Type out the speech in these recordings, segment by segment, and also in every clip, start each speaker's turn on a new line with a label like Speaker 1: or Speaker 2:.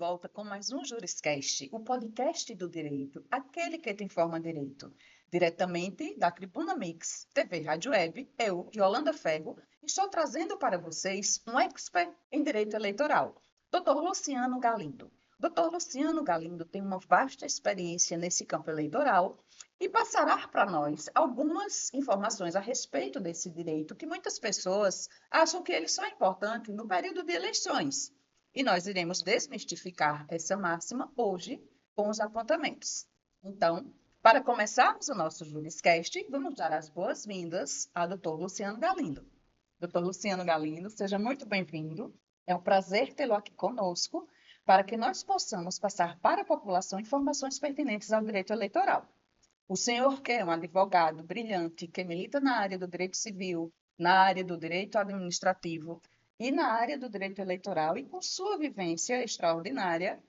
Speaker 1: volta com mais um Juriscast, o podcast do direito, aquele que te informa direito. Diretamente da Tribuna Mix, TV Rádio Web, eu, Yolanda Ferro, estou trazendo para vocês um expert em direito eleitoral, Dr. Luciano Galindo. Dr. Luciano Galindo tem uma vasta experiência nesse campo eleitoral e passará para nós algumas informações a respeito desse direito que muitas pessoas acham que ele só é importante no período de eleições. E nós iremos desmistificar essa máxima hoje com os apontamentos. Então, para começarmos o nosso Juriscast, vamos dar as boas-vindas ao Dr. Luciano Galindo. Dr. Luciano Galindo, seja muito bem-vindo. É um prazer tê-lo aqui conosco para que nós possamos passar para a população informações pertinentes ao direito eleitoral. O senhor que é um advogado brilhante, que milita na área do direito civil, na área do direito administrativo e na área do direito eleitoral, e com sua vivência extraordinária,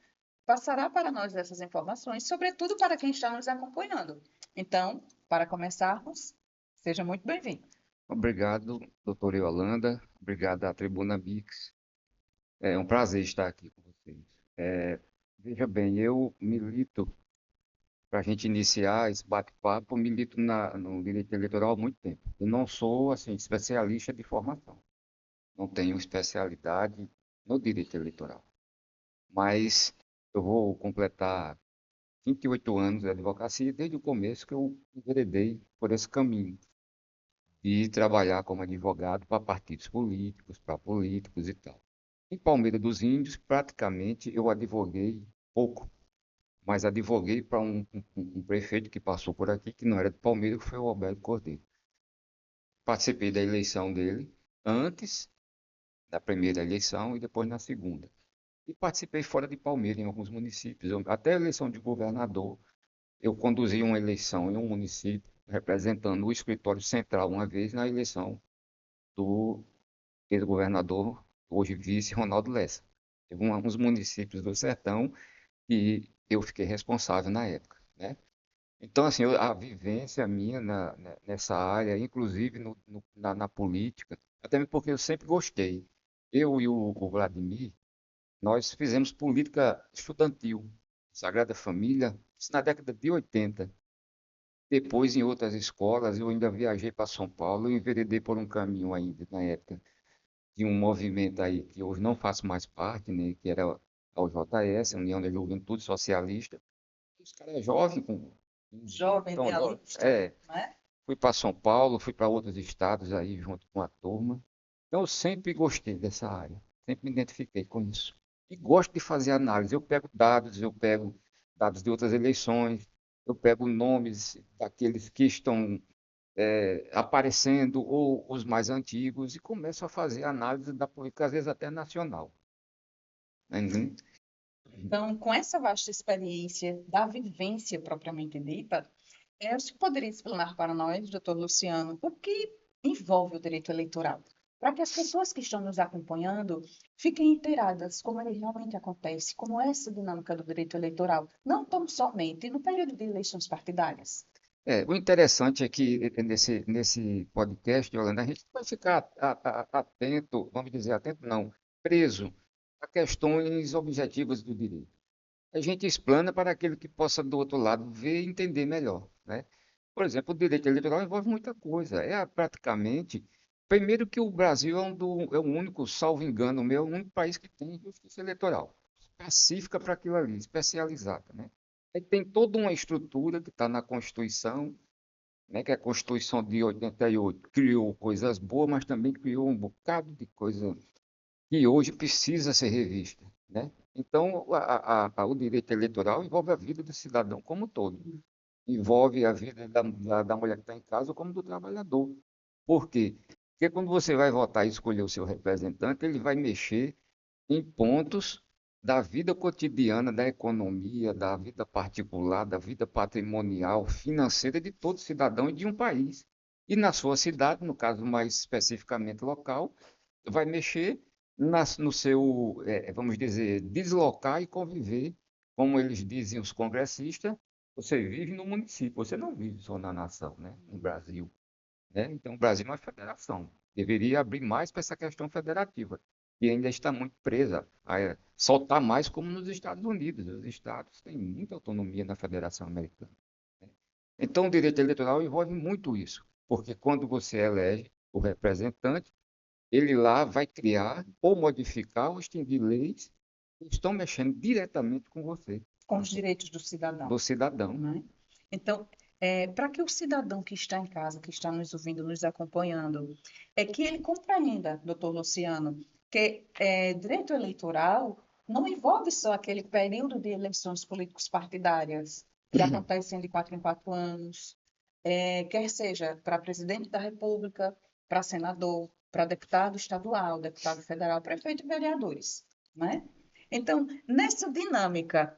Speaker 1: passará para nós essas informações, sobretudo para quem está nos acompanhando. Então, para começarmos, seja muito bem-vindo.
Speaker 2: Obrigado, doutora Yolanda. Obrigado à Tribuna Mix. É um prazer estar aqui com vocês. Veja bem, eu milito, para a gente iniciar esse bate-papo, milito no direito eleitoral há muito tempo. Eu não sou, assim, especialista de formação. Não tenho especialidade no direito eleitoral. Mas eu vou completar 28 anos de advocacia desde o começo que eu enveredei por esse caminho de trabalhar como advogado para partidos políticos, para políticos e tal. Em Palmeira dos Índios, praticamente eu advoguei pouco, mas advoguei para um prefeito que passou por aqui, que não era de Palmeira, que foi o Alberto Cordeiro. Participei da eleição dele antes da primeira eleição e depois na segunda. E participei fora de Palmeira, em alguns municípios. Até a eleição de governador, eu conduzi uma eleição em um município, representando o escritório central uma vez na eleição do ex-governador, hoje vice, Ronaldo Lessa. Teve uns municípios do sertão que eu fiquei responsável na época, né? Então, assim, a vivência minha nessa área, inclusive na política, até mesmo porque eu sempre gostei. Eu e o Vladimir, nós fizemos política estudantil, Sagrada Família, isso na década de 80. Depois, em outras escolas, eu ainda viajei para São Paulo e enveredei por um caminho ainda, na época, de um movimento aí que hoje não faço mais parte, né, que era a UJS, União da Juventude Socialista. Os caras jovens, com 15 anos,
Speaker 1: Jovem
Speaker 2: tão jovens.
Speaker 1: idealista, não é?
Speaker 2: Fui para São Paulo, fui para outros estados aí junto com a turma. Então, eu sempre gostei dessa área, sempre me identifiquei com isso. E gosto de fazer análise. Eu pego dados de outras eleições, eu pego nomes daqueles que estão aparecendo, ou os mais antigos, e começo a fazer análise da política, às vezes até nacional. Uhum.
Speaker 1: Então, com essa vasta experiência da vivência propriamente dita, você poderia explanar para nós, doutor Luciano, o que envolve o direito eleitoral? Para que as pessoas que estão nos acompanhando fiquem inteiradas como ele realmente acontece, como é essa dinâmica do direito eleitoral, não tão somente no período de eleições partidárias.
Speaker 2: O interessante é que nesse podcast, Yolanda, a gente vai ficar atento, vamos dizer, atento não, preso a questões objetivas do direito. A gente explana para aquele que possa, do outro lado, ver e entender melhor, né? Por exemplo, o direito eleitoral envolve muita coisa. Praticamente, primeiro que o Brasil é o único, salvo engano meu, é o único país que tem justiça eleitoral específica para aquilo ali, especializada, né? Aí tem toda uma estrutura que está na Constituição, né, que a Constituição de 88 criou coisas boas, mas também criou um bocado de coisa que hoje precisa ser revista, né? Então, o direito eleitoral envolve a vida do cidadão como um todo. Envolve a vida da mulher que está em casa como do trabalhador. Por quê? Porque quando você vai votar e escolher o seu representante, ele vai mexer em pontos da vida cotidiana, da economia, da vida particular, da vida patrimonial, financeira de todo cidadão e de um país. E na sua cidade, no caso mais especificamente local, vai mexer no seu, vamos dizer, deslocar e conviver, como eles dizem os congressistas, você vive no município, você não vive só na nação, né? No Brasil, né? Então, o Brasil é uma federação. Deveria abrir mais para essa questão federativa. e ainda está muito presa a soltar mais como nos Estados Unidos. Os estados têm muita autonomia na Federação Americana. Então, o direito eleitoral envolve muito isso, porque quando você elege o representante, ele lá vai criar ou modificar ou extinguir leis que estão mexendo diretamente com você,
Speaker 1: Com os direitos do cidadão,
Speaker 2: do cidadão.
Speaker 1: né? Então, para que o cidadão que está em casa, que está nos ouvindo, nos acompanhando, que ele compreenda, doutor Luciano, que direito eleitoral não envolve só aquele período de eleições políticos partidárias que acontecem de 4 em 4 anos, quer seja para presidente da República, para senador, para deputado estadual, deputado federal, prefeito e vereadores, né? Então, nessa dinâmica,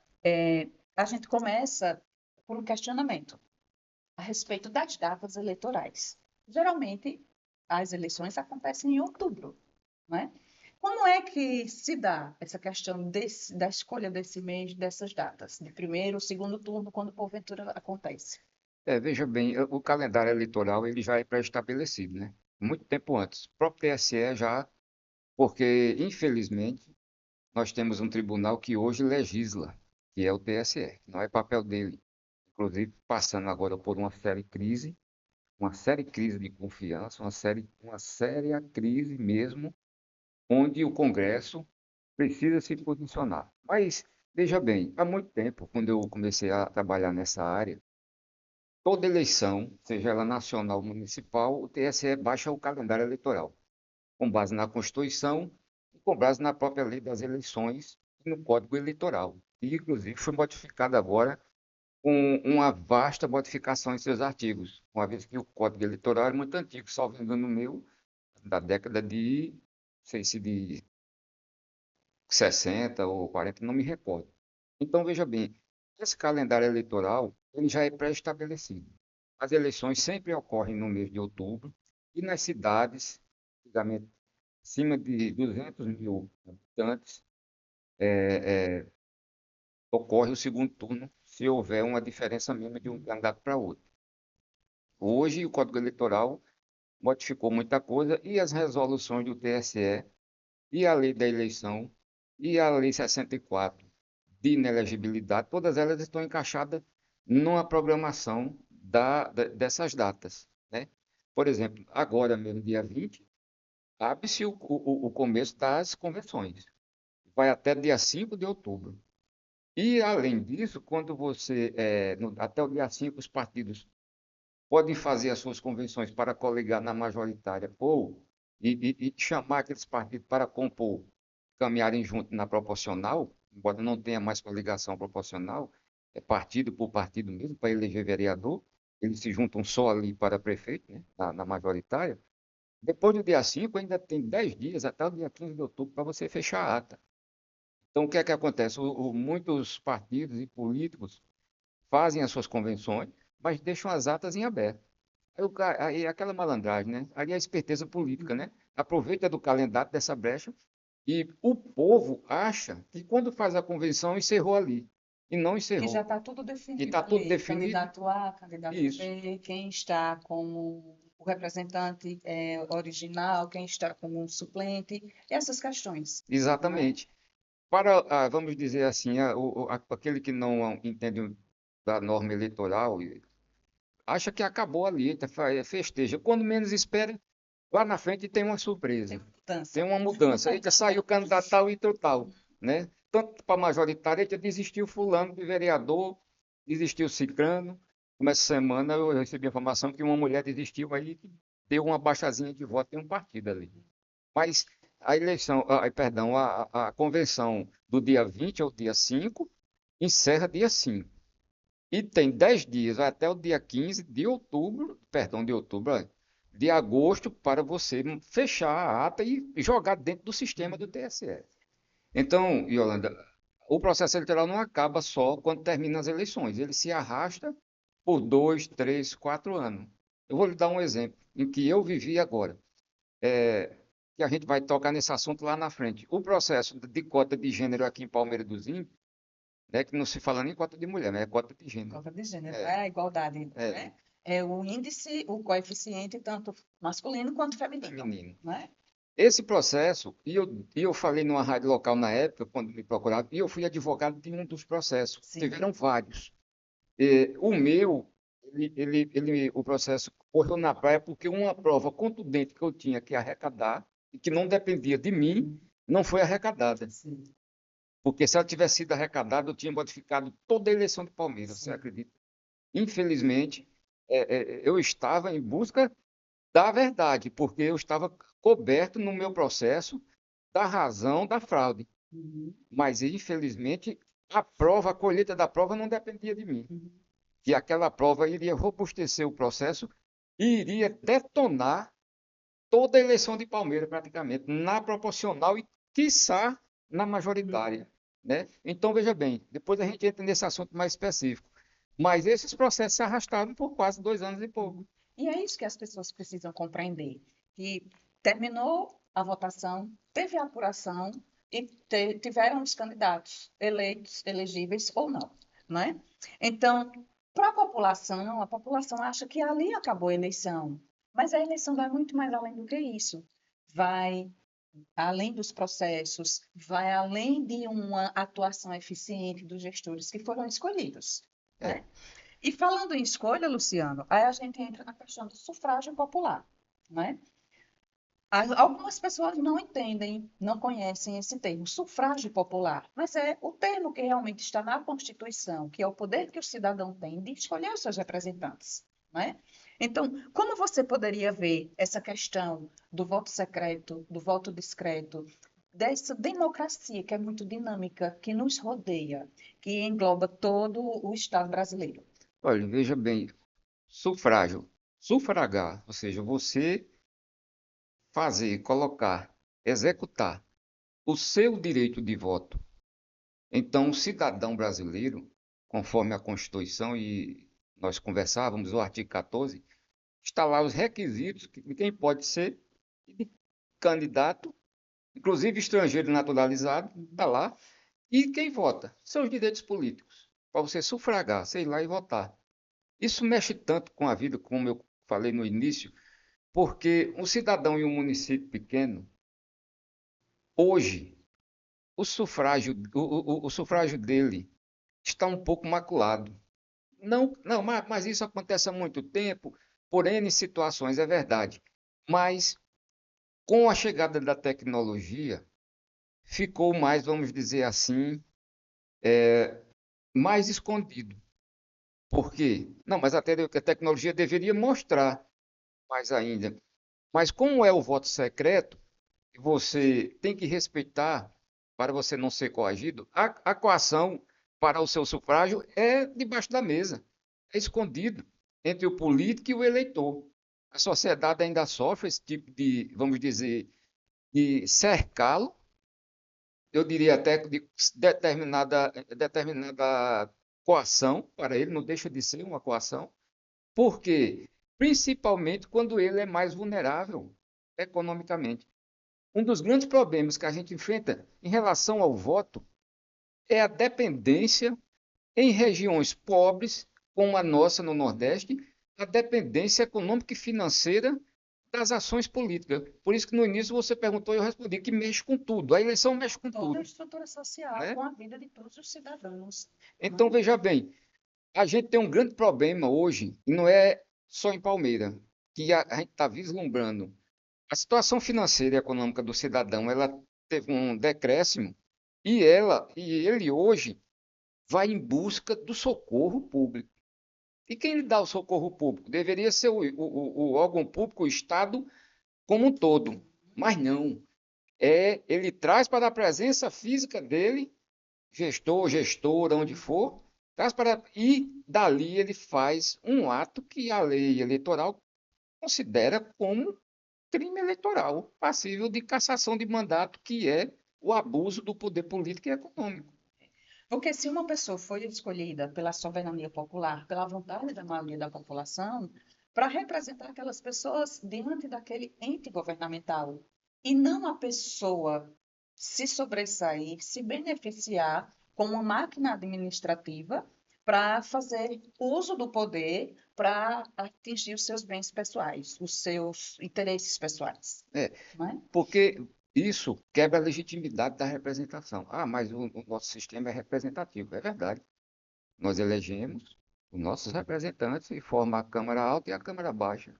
Speaker 1: a gente começa por um questionamento a respeito das datas eleitorais. Geralmente, as eleições acontecem em outubro, né? Como é que se dá essa questão da escolha desse mês, dessas datas, de primeiro, segundo turno, quando porventura acontece?
Speaker 2: Veja bem, o calendário eleitoral ele já é pré-estabelecido, né? Muito tempo antes. O próprio TSE já, porque, infelizmente, nós temos um tribunal que hoje legisla, que é o TSE, não é papel dele. Inclusive, passando agora por uma séria crise de confiança, uma séria crise mesmo, onde o Congresso precisa se posicionar. Mas, veja bem, há muito tempo, quando eu comecei a trabalhar nessa área, toda eleição, seja ela nacional ou municipal, o TSE baixa o calendário eleitoral, com base na Constituição e com base na própria lei das eleições e no Código Eleitoral. E, inclusive, foi modificado agora com uma vasta modificação em seus artigos, uma vez que o Código Eleitoral é muito antigo, salvo engano meu, da década de, não sei se de 60 ou 40, não me recordo. Então, veja bem, esse calendário eleitoral ele já é pré-estabelecido. As eleições sempre ocorrem no mês de outubro e nas cidades, antigamente, acima de 200 mil habitantes, ocorre o segundo turno se houver uma diferença mínima de um candidato para outro. Hoje, o Código Eleitoral modificou muita coisa e as resoluções do TSE e a lei da eleição e a lei 64 de inelegibilidade, todas elas estão encaixadas numa programação dessas datas, né? Por exemplo, agora mesmo, dia 20, abre-se o começo das convenções. Vai até dia 5 de outubro. E, além disso, quando você, até o dia 5, os partidos podem fazer as suas convenções para coligar na majoritária ou e chamar aqueles partidos para compor, caminharem junto na proporcional, embora não tenha mais coligação proporcional, é partido por partido mesmo, para eleger vereador, eles se juntam só ali para prefeito, né, na majoritária. Depois do dia 5, ainda tem 10 dias, até o dia 15 de outubro, para você fechar a ata. Então, o que é que acontece? Muitos partidos e políticos fazem as suas convenções, mas deixam as atas em aberto. Aí aquela malandragem, né? Aí a esperteza política, né? Aproveita do calendário dessa brecha e o povo acha que quando faz a convenção encerrou ali. E não
Speaker 1: Que já
Speaker 2: encerrou.
Speaker 1: está tudo
Speaker 2: E
Speaker 1: definido
Speaker 2: está tudo
Speaker 1: ali,
Speaker 2: definido.
Speaker 1: candidato A, candidato
Speaker 2: Isso,
Speaker 1: B, quem está como o representante original, quem está como um suplente, essas questões, não é?
Speaker 2: exatamente. Vamos dizer assim, aquele que não entende da norma eleitoral, acha que acabou ali, festeja. Quando menos espera, lá na frente tem uma
Speaker 1: Tem
Speaker 2: surpresa. Tem
Speaker 1: mudança.
Speaker 2: uma mudança. Eita, saiu candidato tal e tal, né? Tanto para majoritária, eita, desistiu fulano de vereador, desistiu cicrano. Como essa semana eu recebi a informação que uma mulher desistiu aí, que deu uma baixazinha de voto em um partido ali. Mas a eleição, perdão, a convenção do dia 20 ao dia 5 encerra dia 5. E tem 10 dias até o dia 15 de outubro, perdão, de outubro, de agosto, para você fechar a ata e jogar dentro do sistema do TSE. Então, Yolanda, o processo eleitoral não acaba só quando termina as eleições, ele se arrasta por 2, 3, 4 anos. Eu vou lhe dar um exemplo em que eu vivi agora, que a gente vai tocar nesse assunto lá na frente. O processo de cota de gênero aqui em Palmeiras dos Índios, né, que não se fala nem cota de mulher, mas é cota de gênero.
Speaker 1: Cota de gênero,
Speaker 2: É,
Speaker 1: é a igualdade,
Speaker 2: é,
Speaker 1: né? É o índice, o coeficiente, tanto masculino quanto feminino,
Speaker 2: feminino.
Speaker 1: né?
Speaker 2: Esse processo, e eu falei numa rádio local na época, quando me procuraram, e eu fui advogado de um dos processos.
Speaker 1: Sim.
Speaker 2: Tiveram vários. O meu, o processo correu na praia porque uma prova contundente que eu tinha que arrecadar, e que não dependia de mim, não foi arrecadada.
Speaker 1: Sim,
Speaker 2: Porque se ela tivesse sido arrecadada, eu tinha modificado toda a eleição de Palmeiras, você
Speaker 1: sim.
Speaker 2: acredita? Infelizmente, eu estava em busca da verdade, porque eu estava coberto no meu processo da razão da fraude.
Speaker 1: Uhum,
Speaker 2: Mas, infelizmente, a prova, a colheita da prova não dependia de mim.
Speaker 1: uhum.
Speaker 2: Que aquela prova iria robustecer o processo e iria detonar toda a eleição de Palmeiras, praticamente, na proporcional e, quiçá, na majoritária. Né? Então, veja bem, depois a gente entra nesse assunto mais específico. Mas esses processos se arrastaram por quase 2 anos e pouco.
Speaker 1: E é isso que as pessoas precisam compreender, que terminou a votação, teve a apuração e tiveram os candidatos eleitos, elegíveis ou não, não é? Então, para a população acha que ali acabou a eleição, mas a eleição vai muito mais além do que isso. Vai além dos processos, vai além de uma atuação eficiente dos gestores que foram escolhidos,
Speaker 2: É,
Speaker 1: né? E falando em escolha, Luciano, aí a gente entra na questão do sufrágio popular, né? Algumas pessoas não entendem, não conhecem esse termo, sufrágio popular, mas é o termo que realmente está na Constituição, que é o poder que o cidadão tem de escolher os seus representantes, né? Então, como você poderia ver essa questão do voto secreto, do voto discreto, dessa democracia que é muito dinâmica, que nos rodeia, que engloba todo o Estado brasileiro?
Speaker 2: olha, veja bem, sufrágio, sufragar, ou seja, você fazer, colocar, executar o seu direito de voto. Então, o cidadão brasileiro, conforme a Constituição, e nós conversávamos, o artigo 14, está lá os requisitos de quem pode ser candidato, inclusive estrangeiro naturalizado, está lá, e quem vota, seus direitos políticos, para você sufragar, sei lá, e votar. Isso mexe tanto com a vida, como eu falei no início, porque um cidadão em um município pequeno, hoje, o sufrágio dele está um pouco maculado. Não, não, mas isso acontece há muito tempo, por N situações, é verdade. Mas com a chegada da tecnologia, ficou mais, vamos dizer assim, mais escondido. Por quê? Não, mas até a tecnologia deveria mostrar mais ainda. Mas como é o voto secreto, você tem que respeitar para você não ser coagido. A coação para o seu sufrágio é debaixo da mesa, é escondido entre o político e o eleitor. A sociedade ainda sofre esse tipo de, vamos dizer, de cercá-lo, eu diria até de determinada coação para ele, não deixa de ser uma coação. Por quê? Principalmente quando ele é mais vulnerável economicamente. Um dos grandes problemas que a gente enfrenta em relação ao voto é a dependência em regiões pobres, como a nossa no Nordeste, a dependência econômica e financeira das ações políticas. Por isso que no início você perguntou e eu respondi que mexe com tudo. A eleição mexe com
Speaker 1: Toda a
Speaker 2: tudo,
Speaker 1: estrutura social
Speaker 2: né?
Speaker 1: com a vida de todos os cidadãos, não
Speaker 2: Então
Speaker 1: é?
Speaker 2: veja bem, a gente tem um grande problema hoje, e não é só em Palmeira, que a gente está vislumbrando. A situação financeira e econômica do cidadão, ela teve um decréscimo e ele hoje vai em busca do socorro público. E quem lhe dá o socorro público? Deveria ser o órgão público, o Estado como um todo. Mas não. Ele traz para a presença física dele, gestor, gestora, onde for, traz para e dali ele faz um ato que a lei eleitoral considera como crime eleitoral, passível de cassação de mandato, que é o abuso do poder político e econômico.
Speaker 1: Porque se uma pessoa foi escolhida pela soberania popular, pela vontade da maioria da população, para representar aquelas pessoas diante daquele ente governamental, e não a pessoa se sobressair, se beneficiar com uma máquina administrativa para fazer uso do poder para atingir os seus bens pessoais, os seus interesses pessoais,
Speaker 2: É,
Speaker 1: não é?
Speaker 2: porque isso quebra a legitimidade da representação. Ah, mas o nosso sistema é representativo. É verdade. Nós elegemos os nossos representantes e forma a Câmara Alta e a Câmara Baixa.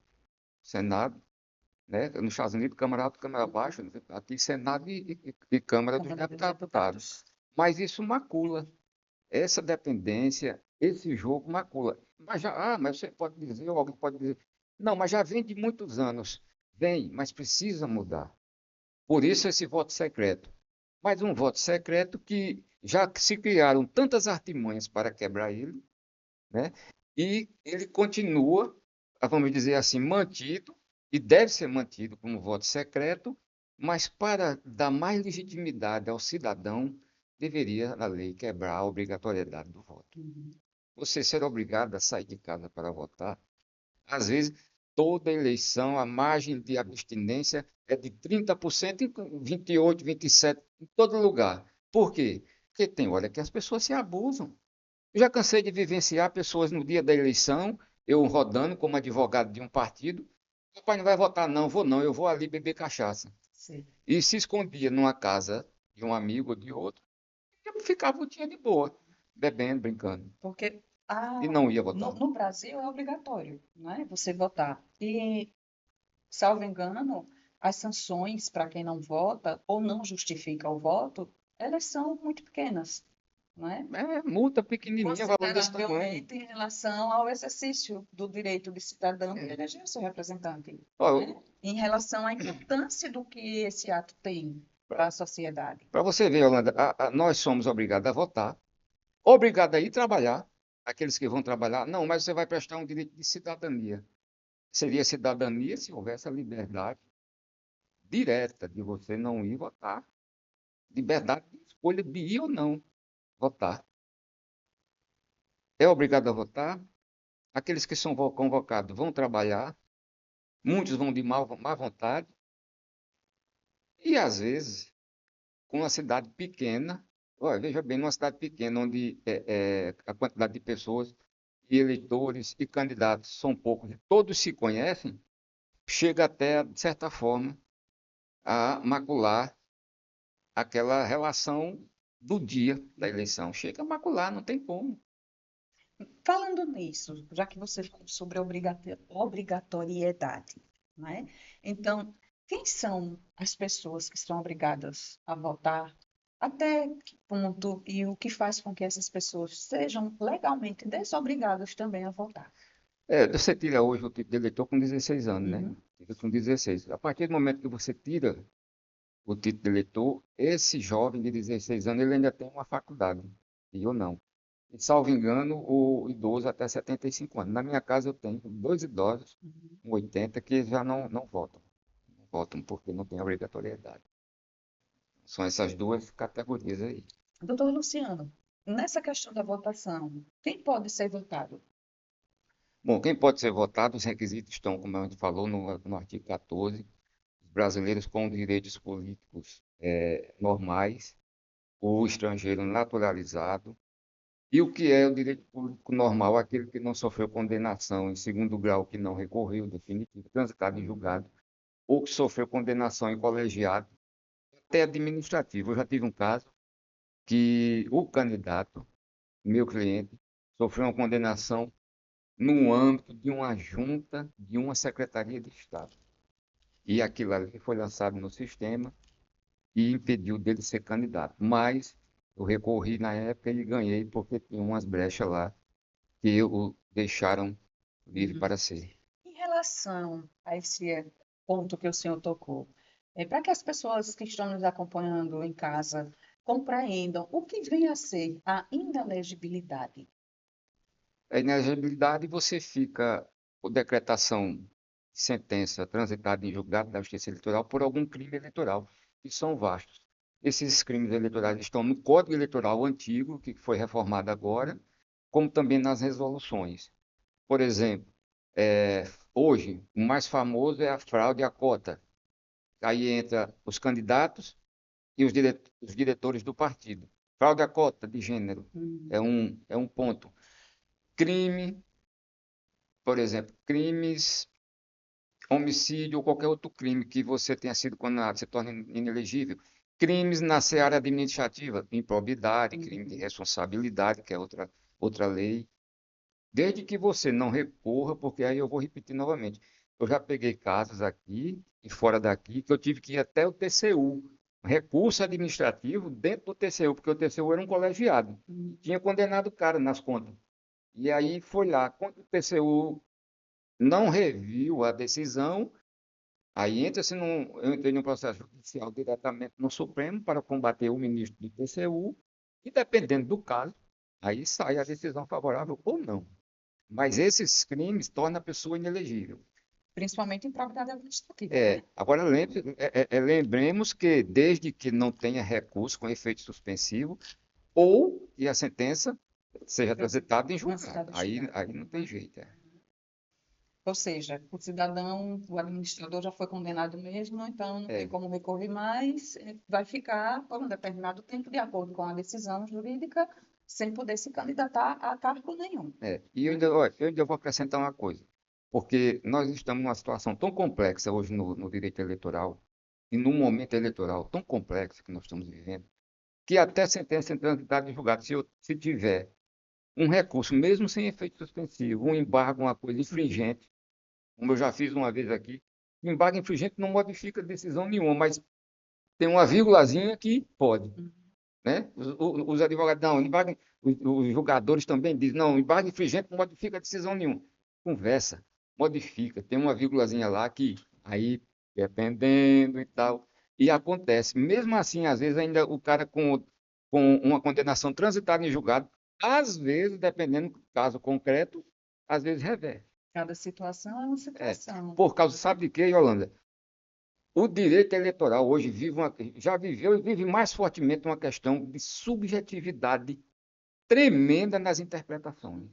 Speaker 2: Senado, né? Nos Estados Unidos, Câmara Alta e Câmara Baixa, aqui Senado e Câmara dos
Speaker 1: Câmara dos
Speaker 2: Deputados.
Speaker 1: Deputados.
Speaker 2: Mas isso macula. Essa dependência, esse jogo macula. Mas você pode dizer, ou alguém pode dizer, não, mas já vem de muitos anos. Vem, mas precisa mudar. Por isso esse voto secreto. Mas um voto secreto que já se criaram tantas artimanhas para quebrar ele, né? E ele continua, vamos dizer assim, mantido, e deve ser mantido como voto secreto, mas para dar mais legitimidade ao cidadão, deveria a lei quebrar a obrigatoriedade do voto.
Speaker 1: Uhum.
Speaker 2: Você ser obrigado a sair de casa para votar, às vezes, toda eleição, a margem de abstinência é de 30%, em 28%, 27%, em todo lugar. Por quê? Porque tem hora que as pessoas se abusam. Eu já cansei de vivenciar pessoas no dia da eleição, eu rodando como advogado de um partido. Papai, não vai votar, não, vou não, eu vou ali beber cachaça.
Speaker 1: Sim.
Speaker 2: E se escondia numa casa de um amigo ou de outro, eu ficava o dia de boa, bebendo, brincando.
Speaker 1: Porque
Speaker 2: E não ia
Speaker 1: no,
Speaker 2: votar.
Speaker 1: no Brasil é obrigatório, não é? Você votar. E, salvo engano, as sanções para quem não vota ou não justifica o voto, elas são muito pequenas, não é?
Speaker 2: É multa pequenininha, valor desse tamanho.
Speaker 1: Consideravelmente em relação ao exercício do direito de cidadão de
Speaker 2: É.
Speaker 1: eleger seu representante,
Speaker 2: Ó,
Speaker 1: né? Em relação à importância do que esse ato tem para a sociedade.
Speaker 2: para você ver, Holanda, nós somos obrigados a votar, obrigados a ir trabalhar. Aqueles que vão trabalhar, não, mas você vai prestar um direito de cidadania. Seria cidadania se houvesse a liberdade direta de você não ir votar, liberdade de escolha de ir ou não votar. É obrigado a votar. Aqueles que são convocados vão trabalhar, muitos vão de má vontade, e às vezes, com uma cidade pequena, olha, veja bem, numa cidade pequena, onde a quantidade de pessoas e eleitores e candidatos são poucos, e todos se conhecem, chega até, de certa forma, a macular aquela relação do dia da eleição. Chega a macular, não tem como.
Speaker 1: Falando nisso, já que você falou sobre a obrigatoriedade, né? Então, quem são as pessoas que são obrigadas a votar? Até que ponto e o que faz com que essas pessoas sejam legalmente desobrigadas também a votar?
Speaker 2: Você tira hoje o título de eleitor com 16 anos, né?
Speaker 1: Uhum.
Speaker 2: Tira com 16. A partir do momento que você tira o título de eleitor, esse jovem de 16 anos, ele ainda tem uma faculdade, e eu não. E, salvo engano, o idoso até 75 anos. Na minha casa eu tenho dois idosos,
Speaker 1: Uhum.
Speaker 2: com 80, que já não votam. Não votam porque não tem obrigatoriedade. São essas duas categorias aí.
Speaker 1: Doutor Luciano, nessa questão da votação, quem pode ser votado?
Speaker 2: Bom, quem pode ser votado, os requisitos estão, como a gente falou, no artigo 14. Os brasileiros com direitos políticos normais, o estrangeiro naturalizado. E o que é o direito público normal? Aquele que não sofreu condenação em segundo grau, que não recorreu, definitivo, transitado em julgado, ou que sofreu condenação em colegiado, até administrativo. Eu já tive um caso que o candidato, meu cliente, sofreu uma condenação no âmbito de uma junta de uma secretaria de Estado. E aquilo ali foi lançado no sistema e impediu dele ser candidato. Mas eu recorri na época e ganhei porque tinha umas brechas lá que o deixaram livre
Speaker 1: Uhum.
Speaker 2: para ser.
Speaker 1: Em relação a esse ponto que o senhor tocou, para que as pessoas que estão nos acompanhando em casa compreendam o que vem a ser a inelegibilidade.
Speaker 2: A inelegibilidade você fica por decretação de sentença transitada em julgado da Justiça Eleitoral por algum crime eleitoral, que são vastos. Esses crimes eleitorais estão no Código Eleitoral antigo, que foi reformado agora, como também nas resoluções. Por exemplo, hoje, o mais famoso é a fraude à cota. Aí entra os candidatos e os diretores do partido. Fraude à cota de gênero
Speaker 1: Hum.
Speaker 2: é um ponto. Crime por exemplo, crimes, homicídio ou qualquer outro crime que você tenha sido condenado, se torna inelegível. Crimes na seara administrativa, improbidade, crime de responsabilidade, que é outra lei. Desde que você não recorra, porque aí eu vou repetir novamente. Eu já peguei casos aqui e fora daqui que eu tive que ir até o TCU, recurso administrativo dentro do TCU, porque o TCU era um colegiado. Tinha condenado o cara nas contas. E aí foi lá, quando o TCU não reviu a decisão, aí eu entrei num processo judicial diretamente no Supremo para combater o ministro do TCU, e dependendo do caso, aí sai a decisão favorável ou não. Mas esses crimes tornam a pessoa inelegível.
Speaker 1: Principalmente em propriedade administrativa, né?
Speaker 2: Agora lembremos que desde que não tenha recurso com efeito suspensivo ou que a sentença seja transitada em julgado. Aí não tem jeito.
Speaker 1: Ou seja, o cidadão, o administrador já foi condenado mesmo, então não tem como recorrer mais, vai ficar por um determinado tempo, de acordo com a decisão jurídica, sem poder se candidatar a cargo nenhum.
Speaker 2: E eu ainda vou acrescentar uma coisa, porque nós estamos numa situação tão complexa hoje no direito eleitoral, e num momento eleitoral tão complexo que nós estamos vivendo, que até sentença transitada em julgado, se tiver um recurso, mesmo sem efeito suspensivo, um embargo, uma coisa infringente, como eu já fiz uma vez aqui, embargo infringente não modifica decisão nenhuma, mas tem uma vírgulazinha que pode, né? Os advogados, não, os julgadores também dizem, não, embargo infringente não modifica decisão nenhuma. Conversa, modifica, tem uma vírgulazinha lá que aí, dependendo e tal, e acontece. Mesmo assim, às vezes ainda o cara com uma condenação transitada em julgado, às vezes, dependendo do caso concreto, às vezes reverte.
Speaker 1: Cada situação é uma situação.
Speaker 2: Por causa, sabe de quê, Yolanda? O direito eleitoral hoje já viveu e vive mais fortemente uma questão de subjetividade tremenda nas interpretações.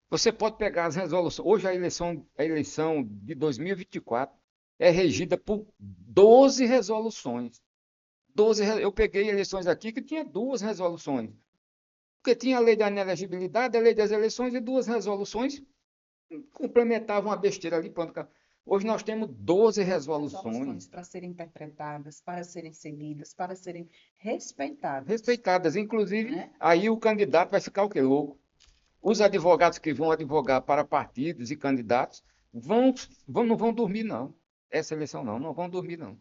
Speaker 2: Você pode pegar as resoluções. Hoje a eleição de 2024 é regida por 12 resoluções. Eu peguei eleições aqui que tinha duas resoluções. Porque tinha a lei da inelegibilidade, a lei das eleições e duas resoluções complementavam a besteira ali. Pronto. Hoje nós temos 12 resoluções
Speaker 1: para serem interpretadas, para serem seguidas, para serem respeitadas.
Speaker 2: Respeitadas. Inclusive, aí o candidato vai ficar o quê? Louco. Os advogados que vão advogar para partidos e candidatos não vão dormir, não. Essa eleição não vão dormir, não.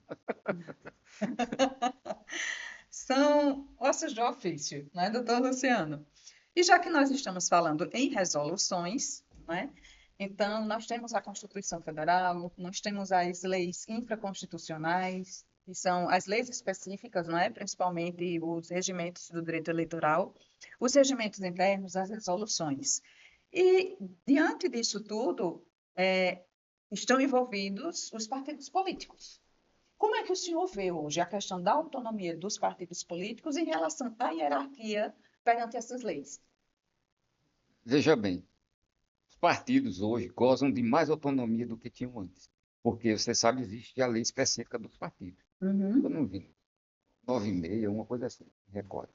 Speaker 1: São ossos de ofício, né, doutor Luciano? E já que nós estamos falando em resoluções, né, então nós temos a Constituição Federal, nós temos as leis infraconstitucionais, que são as leis específicas, não é? Principalmente os regimentos do direito eleitoral, os regimentos internos, as resoluções. E, diante disso tudo, estão envolvidos os partidos políticos. Como é que o senhor vê hoje a questão da autonomia dos partidos políticos em relação à hierarquia perante essas leis?
Speaker 2: Veja bem, os partidos hoje gozam de mais autonomia do que tinham antes. Porque, você sabe, existe a lei específica dos partidos. Eu não vi. 9,6, uma coisa assim, recordo.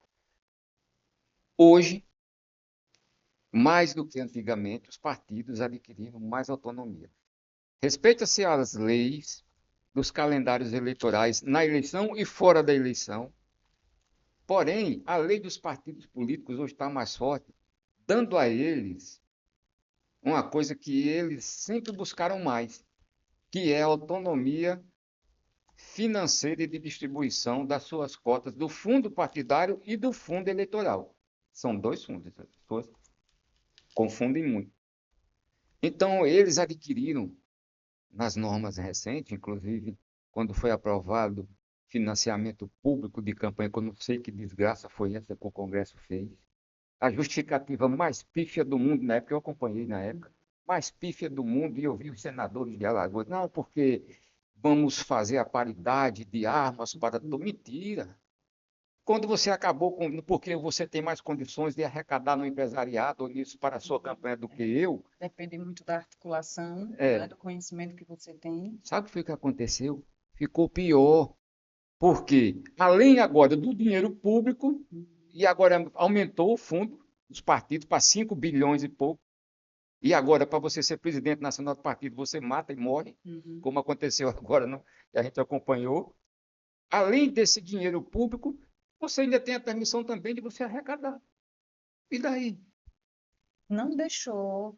Speaker 2: Hoje, mais do que antigamente, os partidos adquiriram mais autonomia. Respeita-se às leis dos calendários eleitorais na eleição e fora da eleição. Porém, a lei dos partidos políticos hoje está mais forte, dando a eles uma coisa que eles sempre buscaram mais, que é a autonomia financeira e de distribuição das suas cotas do fundo partidário e do fundo eleitoral. São dois fundos, as pessoas confundem muito. Então, eles adquiriram, nas normas recentes, inclusive, quando foi aprovado financiamento público de campanha, que eu não sei que desgraça foi essa que o Congresso fez, a justificativa mais pífia do mundo, na época eu acompanhei na época, mais pífia do mundo, e eu vi os senadores de Alagoas, não, porque vamos fazer a paridade de armas para... Mentira! Quando você acabou com... Porque você tem mais condições de arrecadar no empresariado ou nisso para a sua campanha do que eu.
Speaker 1: Depende muito da articulação, né, do conhecimento que você tem.
Speaker 2: Sabe o que aconteceu? Ficou pior. Porque, além agora do dinheiro público, e agora aumentou o fundo dos partidos para 5 bilhões e pouco, E agora, para você ser presidente nacional do partido, você mata e morre,
Speaker 1: Uhum.
Speaker 2: como aconteceu agora, que a gente acompanhou. Além desse dinheiro público, você ainda tem a permissão também de você arrecadar. E daí?
Speaker 1: Não deixou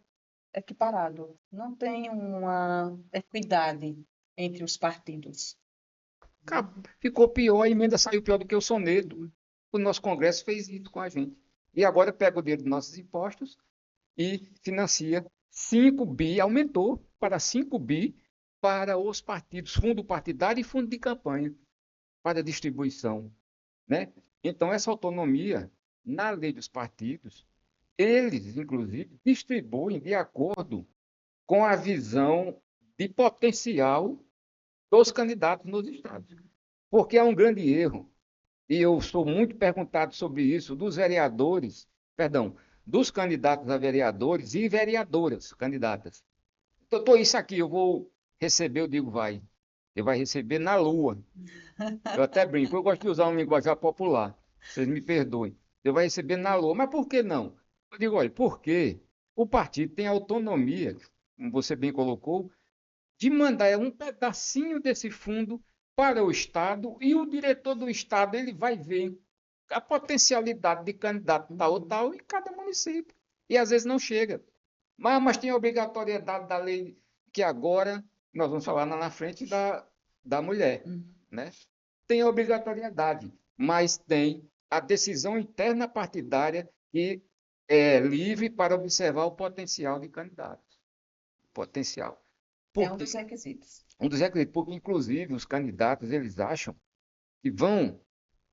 Speaker 1: equiparado. Não tem uma equidade entre os partidos.
Speaker 2: Ficou pior, a emenda saiu pior do que o soneto. O nosso Congresso fez isso com a gente. E agora pega o dinheiro dos nossos impostos e financia 5 bi, aumentou para 5 bi para os partidos, fundo partidário e fundo de campanha, para distribuição, né? Então, essa autonomia, na lei dos partidos, eles, inclusive, distribuem de acordo com a visão de potencial dos candidatos nos estados. Porque há um grande erro, e eu sou muito perguntado sobre isso, dos vereadores, perdão, dos candidatos a vereadores e vereadoras candidatas. Doutor, isso aqui eu vou receber, eu digo, vai. Você vai receber na lua. Eu até brinco, eu gosto de usar um linguajar popular. Vocês me perdoem. Você vai receber na lua. Mas por que não? Eu digo, olha, porque o partido tem autonomia, como você bem colocou, de mandar um pedacinho desse fundo para o Estado e o diretor do Estado ele vai ver a potencialidade de candidato tal ou tal em cada município. E às vezes não chega. Mas tem a obrigatoriedade da lei que agora nós vamos falar na frente da mulher,
Speaker 1: Uhum.
Speaker 2: né? Tem a obrigatoriedade, mas tem a decisão interna partidária que é livre para observar o potencial de candidatos. Potencial.
Speaker 1: É
Speaker 2: Por
Speaker 1: um dos
Speaker 2: quê?
Speaker 1: requisitos.
Speaker 2: Um dos requisitos, porque inclusive os candidatos eles acham que vão.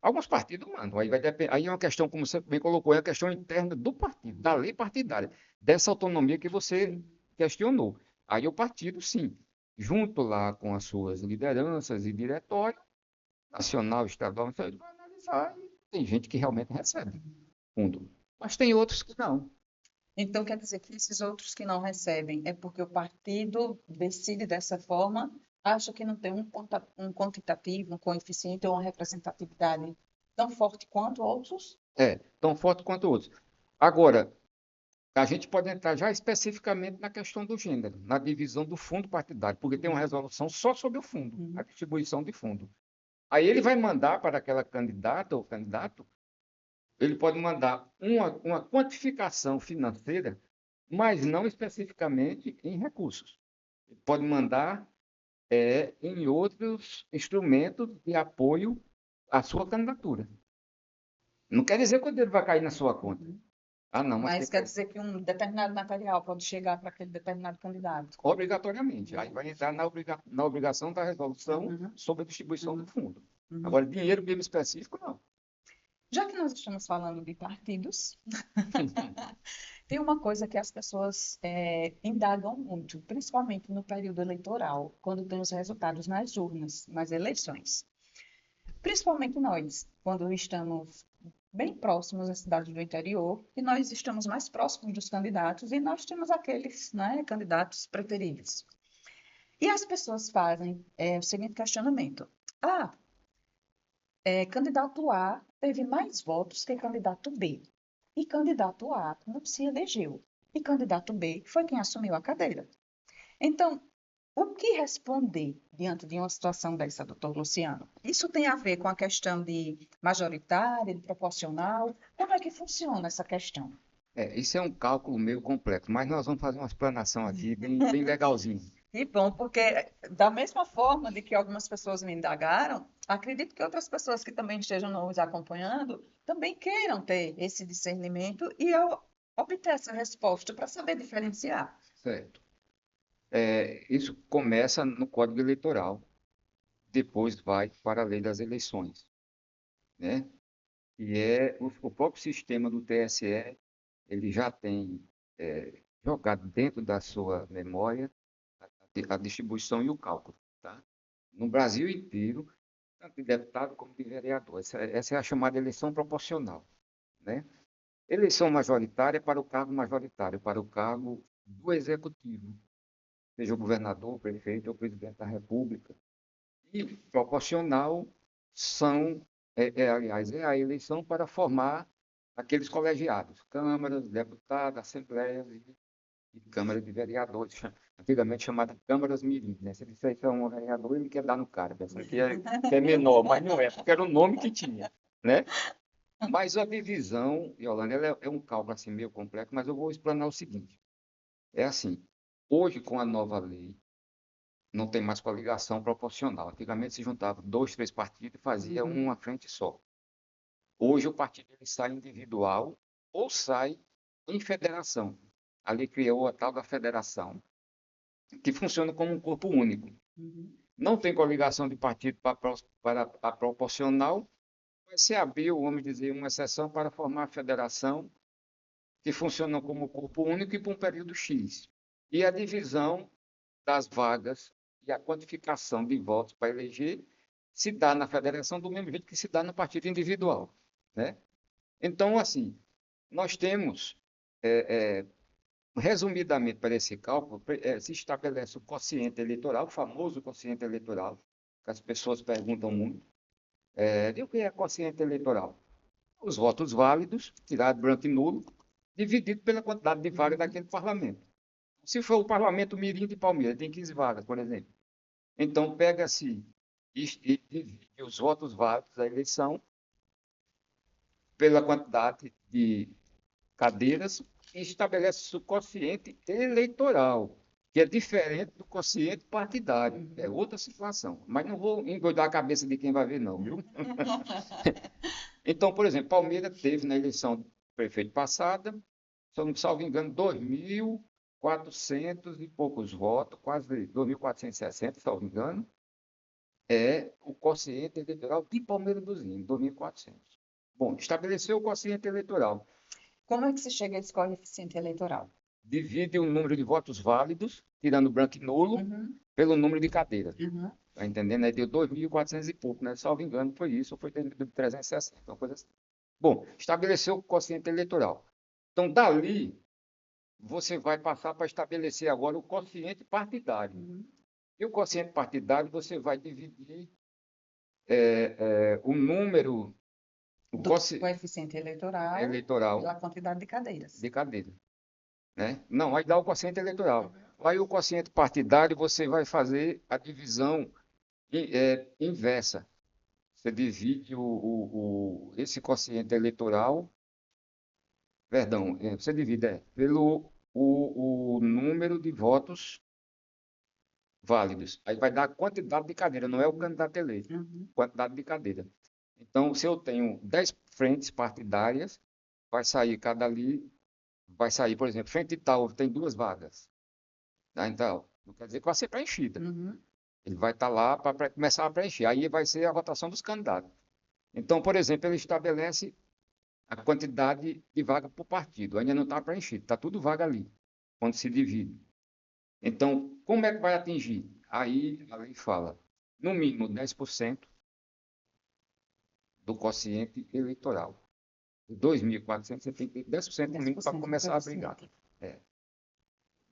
Speaker 2: Alguns partidos mandam, aí vai depender, aí é uma questão, como você bem colocou, é a questão interna do partido, da lei partidária, dessa autonomia que você questionou. Aí o partido, sim, junto lá com as suas lideranças e diretório, nacional, estadual, vai analisar e tem gente que realmente recebe fundo. Mas tem outros que não.
Speaker 1: Então, quer dizer que esses outros que não recebem é porque o partido decide dessa forma, acha que não tem um quantitativo, um coeficiente ou uma representatividade tão forte quanto outros?
Speaker 2: É, tão forte quanto outros. Agora, a gente pode entrar já especificamente na questão do gênero, na divisão do fundo partidário, porque tem uma resolução só sobre o fundo, a
Speaker 1: Uhum.
Speaker 2: distribuição de fundo. Aí ele vai mandar para aquela candidata ou candidato, ele pode mandar uma quantificação financeira, mas não especificamente em recursos. Ele pode mandar em outros instrumentos de apoio à sua candidatura. Não quer dizer que o dinheiro vai cair na sua conta.
Speaker 1: Uhum.
Speaker 2: Ah, não, mas tem
Speaker 1: Mas quer
Speaker 2: que
Speaker 1: dizer que um determinado material pode chegar para aquele determinado candidato.
Speaker 2: obrigatoriamente. Aí vai entrar na obrigação da resolução
Speaker 1: Uhum.
Speaker 2: sobre a distribuição do
Speaker 1: Uhum.
Speaker 2: fundo.
Speaker 1: Uhum.
Speaker 2: Agora, dinheiro mesmo específico, não.
Speaker 1: Já que nós estamos falando de partidos, tem uma coisa que as pessoas indagam muito, principalmente no período eleitoral, quando tem os resultados nas urnas, nas eleições. Principalmente nós, quando estamos bem próximos das cidades do interior, e nós estamos mais próximos dos candidatos, e nós temos aqueles, né, candidatos preferidos. E as pessoas fazem o seguinte questionamento: ah, candidato A teve mais votos que candidato B. E candidato A não se elegeu. E candidato B foi quem assumiu a cadeira. Então, o que responder diante de uma situação dessa, doutor Luciano? Isso tem a ver com a questão de majoritária, de proporcional? Como é que funciona essa questão?
Speaker 2: Isso é um cálculo meio complexo, mas nós vamos fazer uma explanação aqui bem legalzinha.
Speaker 1: Que bom, porque da mesma forma de que algumas pessoas me indagaram, acredito que outras pessoas que também estejam nos acompanhando também queiram ter esse discernimento e eu obter essa resposta para saber diferenciar.
Speaker 2: Certo. Isso começa no Código Eleitoral, depois vai para a Lei das Eleições, né? E o próprio sistema do TSE, ele já tem jogado dentro da sua memória a distribuição e o cálculo, tá? No Brasil inteiro, tanto de deputado como de vereador. Essa é a chamada eleição proporcional, né? Eleição majoritária para o cargo majoritário, para o cargo do executivo, seja o governador, o prefeito ou o presidente da República. E proporcional aliás, é a eleição para formar aqueles colegiados, câmaras, deputados, assembleias e Câmara de Vereadores, antigamente chamada Câmaras Mirim, né? Se ele disser que é um vereador, ele quer dar no cara, pensando que é menor, mas não é, porque era o nome que tinha, né? Mas a divisão, Yolanda, ela é um cálculo assim meio complexo, mas eu vou explanar o seguinte. É assim, hoje com a nova lei, não tem mais coligação proporcional. Antigamente se juntavam dois, três partidos e fazia uma frente só. Hoje o partido ele sai individual ou sai em federação. Ali criou a tal da federação, que funciona como um corpo único. Não tem coligação de partido para a proporcional, mas se abriu, vamos dizer, uma exceção para formar a federação, que funciona como corpo único e por um período X. E a divisão das vagas e a quantificação de votos para eleger se dá na federação do mesmo jeito que se dá no partido individual, né? Então, assim, nós temos, resumidamente para esse cálculo, se estabelece o quociente eleitoral, o famoso quociente eleitoral, que as pessoas perguntam muito. E o que é quociente eleitoral? Os votos válidos, tirado branco e nulo, dividido pela quantidade de vagas daquele parlamento. Se for o parlamento Mirim de Palmeiras, tem 15 vagas, por exemplo. Então, pega-se e divide os votos válidos da eleição pela quantidade de cadeiras e estabelece o quociente eleitoral, que é diferente do quociente partidário. É outra situação. Mas não vou engoldar a cabeça de quem vai ver, não, viu? Então, por exemplo, Palmeiras teve na eleição do prefeito passada, se eu não salvo engano, 2.400 e poucos votos, quase 2.460, salvo engano, é o quociente eleitoral de Palmeiras dos Índios, 2.400. Bom, estabeleceu o quociente eleitoral.
Speaker 1: Como é que se chega a esse coeficiente eleitoral?
Speaker 2: Divide o número de votos válidos, tirando branco e nulo, pelo número de cadeiras. Está entendendo? Aí deu 2.400 e pouco, né? Salvo engano, foi isso, ou foi de 360, uma coisa assim. Bom, estabeleceu o quociente eleitoral. Então, dali, você vai passar para estabelecer agora o quociente partidário. E o quociente partidário, você vai dividir o número, o
Speaker 1: Do coeficiente eleitoral
Speaker 2: eleitoral
Speaker 1: pela quantidade de cadeiras.
Speaker 2: de cadeira, né? Não, aí dá o quociente eleitoral. Aí o quociente partidário, você vai fazer a divisão inversa. Você divide esse quociente eleitoral, perdão, você divide pelo o número de votos válidos. Aí vai dar a quantidade de cadeira, não é o candidato eleito, quantidade de cadeira. Então, se eu tenho 10 frentes partidárias, vai sair cada ali, vai sair, por exemplo, frente tal tem 2 vagas. Tá? Então, não quer dizer que vai ser preenchida. Ele vai estar lá para começar a preencher. Aí vai ser a votação dos candidatos. Então, por exemplo, ele estabelece a quantidade de vaga por partido. Ainda não está preenchido, está tudo vaga ali, quando se divide. Então, como é que vai atingir? Aí a lei fala, no mínimo 10% do quociente eleitoral. De 2.400, você tem que ter 10% no mínimo para começar a brigar.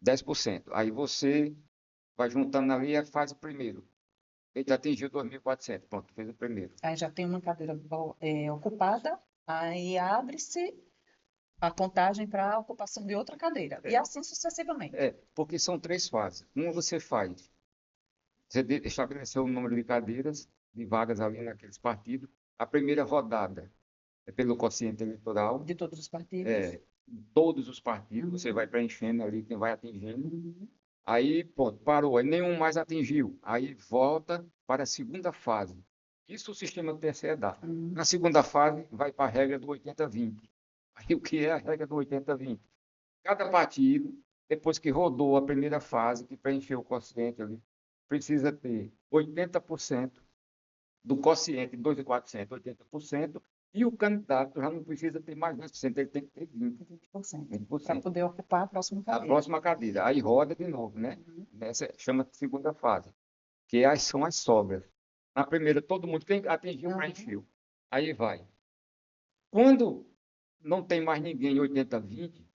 Speaker 2: 10%. Aí você vai juntando ali e faz o primeiro. Ele atingiu 2.400, pronto, fez o primeiro.
Speaker 1: Aí já tem uma cadeira ocupada, aí abre-se a contagem para a ocupação de outra cadeira. E assim sucessivamente.
Speaker 2: Porque são 3 fases. Uma você faz, você estabeleceu o número de cadeiras, de vagas ali naqueles partidos. A primeira rodada é pelo quociente eleitoral.
Speaker 1: De todos os partidos.
Speaker 2: Todos os partidos, você vai preenchendo ali quem vai atingindo. Aí, pronto, parou. Aí nenhum mais atingiu. Aí volta para a segunda fase. Isso o sistema TSE dá. Na segunda fase, vai para a regra do 80-20. Aí o que é a regra do 80-20? Cada partido, depois que rodou a primeira fase, que preencheu o quociente ali, precisa ter 80% do quociente, 2.400, 80%, e o candidato já não precisa ter mais 10%, ele tem que ter 20%.
Speaker 1: Para poder ocupar a próxima cadeira.
Speaker 2: A próxima cadeira. Aí roda de novo, né? Essa chama de segunda fase, que são as sobras. Na primeira, todo mundo tem atingiu, preencheu. Aí vai. Quando não tem mais ninguém em 80-20,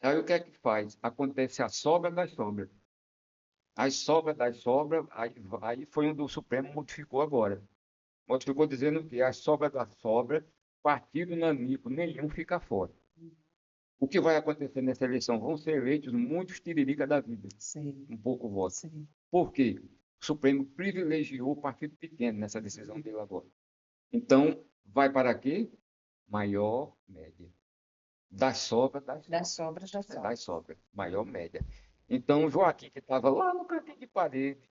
Speaker 2: aí o que é que faz? Acontece a sobra das sobras. As sobras das sobras, aí foi onde o Supremo modificou agora. Modificou dizendo que as sobras da sobra, partido nanico nenhum fica fora. O que vai acontecer nessa eleição? Vão ser eleitos muitos tiririca da vida,
Speaker 1: Sim,
Speaker 2: um pouco voto.
Speaker 1: sim.
Speaker 2: Por quê? O Supremo privilegiou o partido pequeno nessa decisão dele agora. Então, vai para quê? Maior média. Das sobras,
Speaker 1: Das sobras, das
Speaker 2: das
Speaker 1: sobras.
Speaker 2: sobras. Maior média. Então, o Joaquim, que estava lá no cantinho de parede,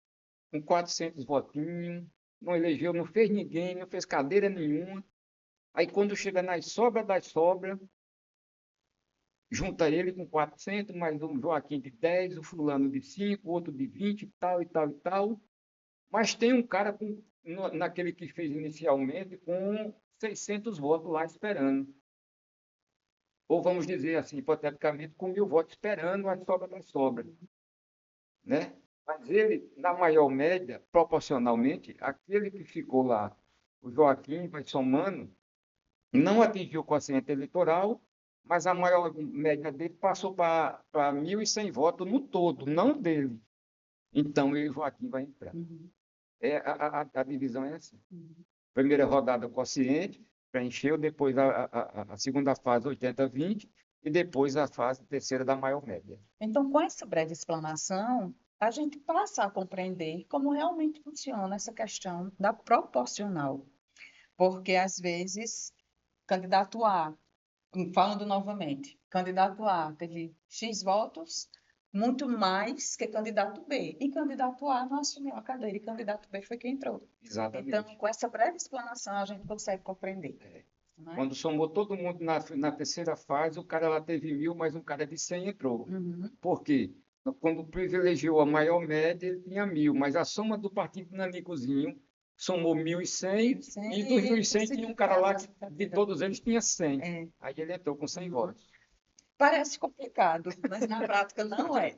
Speaker 2: com 400 votinhos, não elegeu, não fez ninguém, não fez cadeira nenhuma. Aí, quando chega nas sobras das sobras, junta ele com 400, mais um Joaquim de 10, o fulano de 5, outro de 20, tal e tal e tal. Mas tem um cara naquele que fez inicialmente com 600 votos lá esperando. Ou vamos dizer assim, hipoteticamente, com 1000 votos esperando a sobra da sobra, né? Mas ele, na maior média, proporcionalmente, aquele que ficou lá, o Joaquim, vai somando, não atingiu o quociente eleitoral, mas a maior média dele passou para 1.100 votos no todo, não dele. Então, ele, Joaquim, vai entrar.
Speaker 1: Uhum,
Speaker 2: A divisão é assim.
Speaker 1: uhum.
Speaker 2: Primeira rodada, quociente, preencheu, depois a segunda fase, 80-20, e depois a fase terceira da maior média.
Speaker 1: Então, com essa breve explanação, a gente passa a compreender como realmente funciona essa questão da proporcional. Porque, às vezes, candidato A, falando novamente, candidato A teve X votos, muito mais que candidato B. E candidato A não assumiu a cadeira, e candidato B foi quem entrou.
Speaker 2: Exatamente.
Speaker 1: Então, com essa breve explanação, a gente consegue compreender, não é?
Speaker 2: Quando somou todo mundo na terceira fase, o cara lá teve 1000, mas um cara de 100 entrou.
Speaker 1: Uhum.
Speaker 2: Por quê? Quando privilegiou a maior média, ele tinha 1000, mas a soma do partido nanicozinho somou 1.100, e dos 1.100 tinha um cara lá que de todos eles tinha 100.
Speaker 1: É.
Speaker 2: Aí ele entrou com 100 votos.
Speaker 1: Parece complicado, mas na prática não é.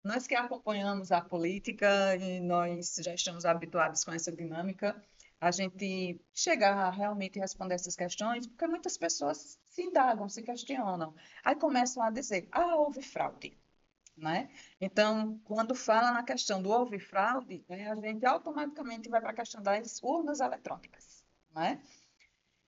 Speaker 1: Nós que acompanhamos a política e nós já estamos habituados com essa dinâmica, a gente chegar a realmente responder essas questões, porque muitas pessoas se indagam, se questionam, aí começam a dizer, houve fraude, né? Então, quando fala na questão do houve fraude, a gente automaticamente vai para a questão das urnas eletrônicas, né?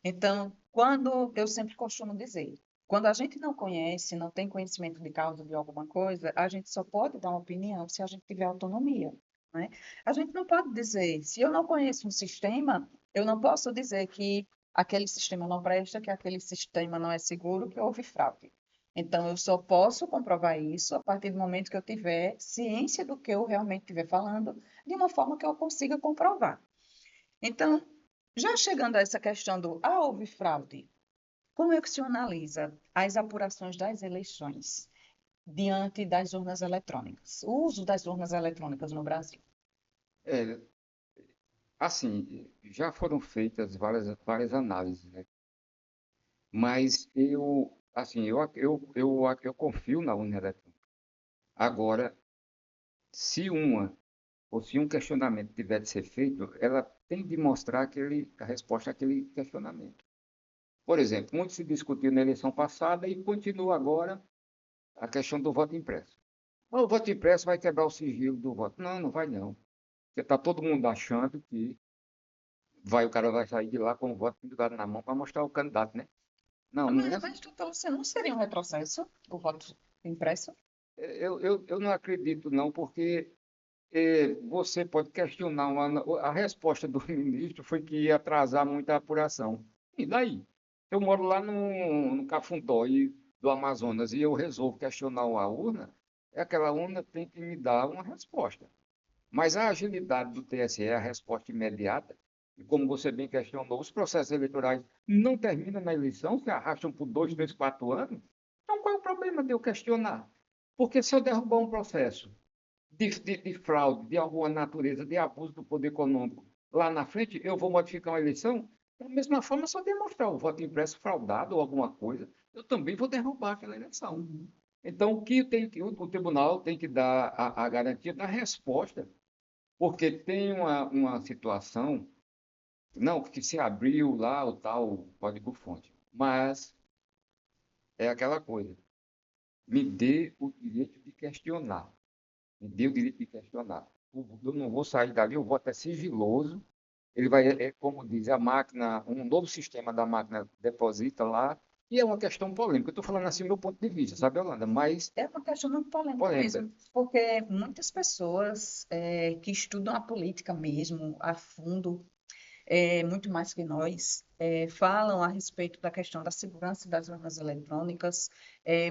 Speaker 1: Então, quando eu sempre costumo dizer, quando a gente não conhece, não tem conhecimento de causa de alguma coisa, a gente só pode dar uma opinião se a gente tiver autonomia, né? A gente não pode dizer, se eu não conheço um sistema, eu não posso dizer que aquele sistema não presta, que aquele sistema não é seguro, que houve fraude. Então, eu só posso comprovar isso a partir do momento que eu tiver ciência do que eu realmente estiver falando, de uma forma que eu consiga comprovar. Então, já chegando a essa questão do houve fraude, como é que se analisa as apurações das eleições diante das urnas eletrônicas? O uso das urnas eletrônicas no Brasil.
Speaker 2: É, assim, já foram feitas várias análises, né? Mas eu confio na urna eletrônica. Agora, se se um questionamento tiver de ser feito, ela tem de mostrar a resposta àquele questionamento. Por exemplo, muito se discutiu na eleição passada e continua agora a questão do voto impresso. O voto impresso vai quebrar o sigilo do voto. Não, não vai não. Porque está todo mundo achando que o cara vai sair de lá com o voto pendurado na mão para mostrar o candidato, né? Não, não é assim.
Speaker 1: Mas doutor, você não seria um retrocesso o voto impresso?
Speaker 2: Eu não acredito não, porque você pode questionar a resposta do ministro foi que ia atrasar muito a apuração. E daí? Eu moro lá no Cafundó do Amazonas e eu resolvo questionar a urna, aquela urna tem que me dar uma resposta. Mas a agilidade do TSE, a resposta imediata, e como você bem questionou, os processos eleitorais não terminam na eleição, se arrastam por 2, 3, 4 anos. Então qual é o problema de eu questionar? Porque se eu derrubar um processo de fraude, de alguma natureza, de abuso do poder econômico, lá na frente, eu vou modificar uma eleição, da mesma forma, se eu demonstrar o voto impresso fraudado ou alguma coisa, eu também vou derrubar aquela eleição. Então, o tribunal tem que dar a garantia da resposta, porque tem uma situação, não, que se abriu lá o tal código-fonte, mas é aquela coisa, me dê o direito de questionar. Me dê o direito de questionar. Eu não vou sair dali, o voto é sigiloso. Ele vai, como diz a máquina, um novo sistema da máquina deposita lá E é uma questão polêmica. Eu estou falando assim do meu ponto de vista, sabe, Yolanda? Mas
Speaker 1: É uma questão muito polêmica
Speaker 2: polêmica.
Speaker 1: mesmo, porque muitas pessoas que estudam a política mesmo a fundo, muito mais que nós, falam a respeito da questão da segurança das urnas eletrônicas.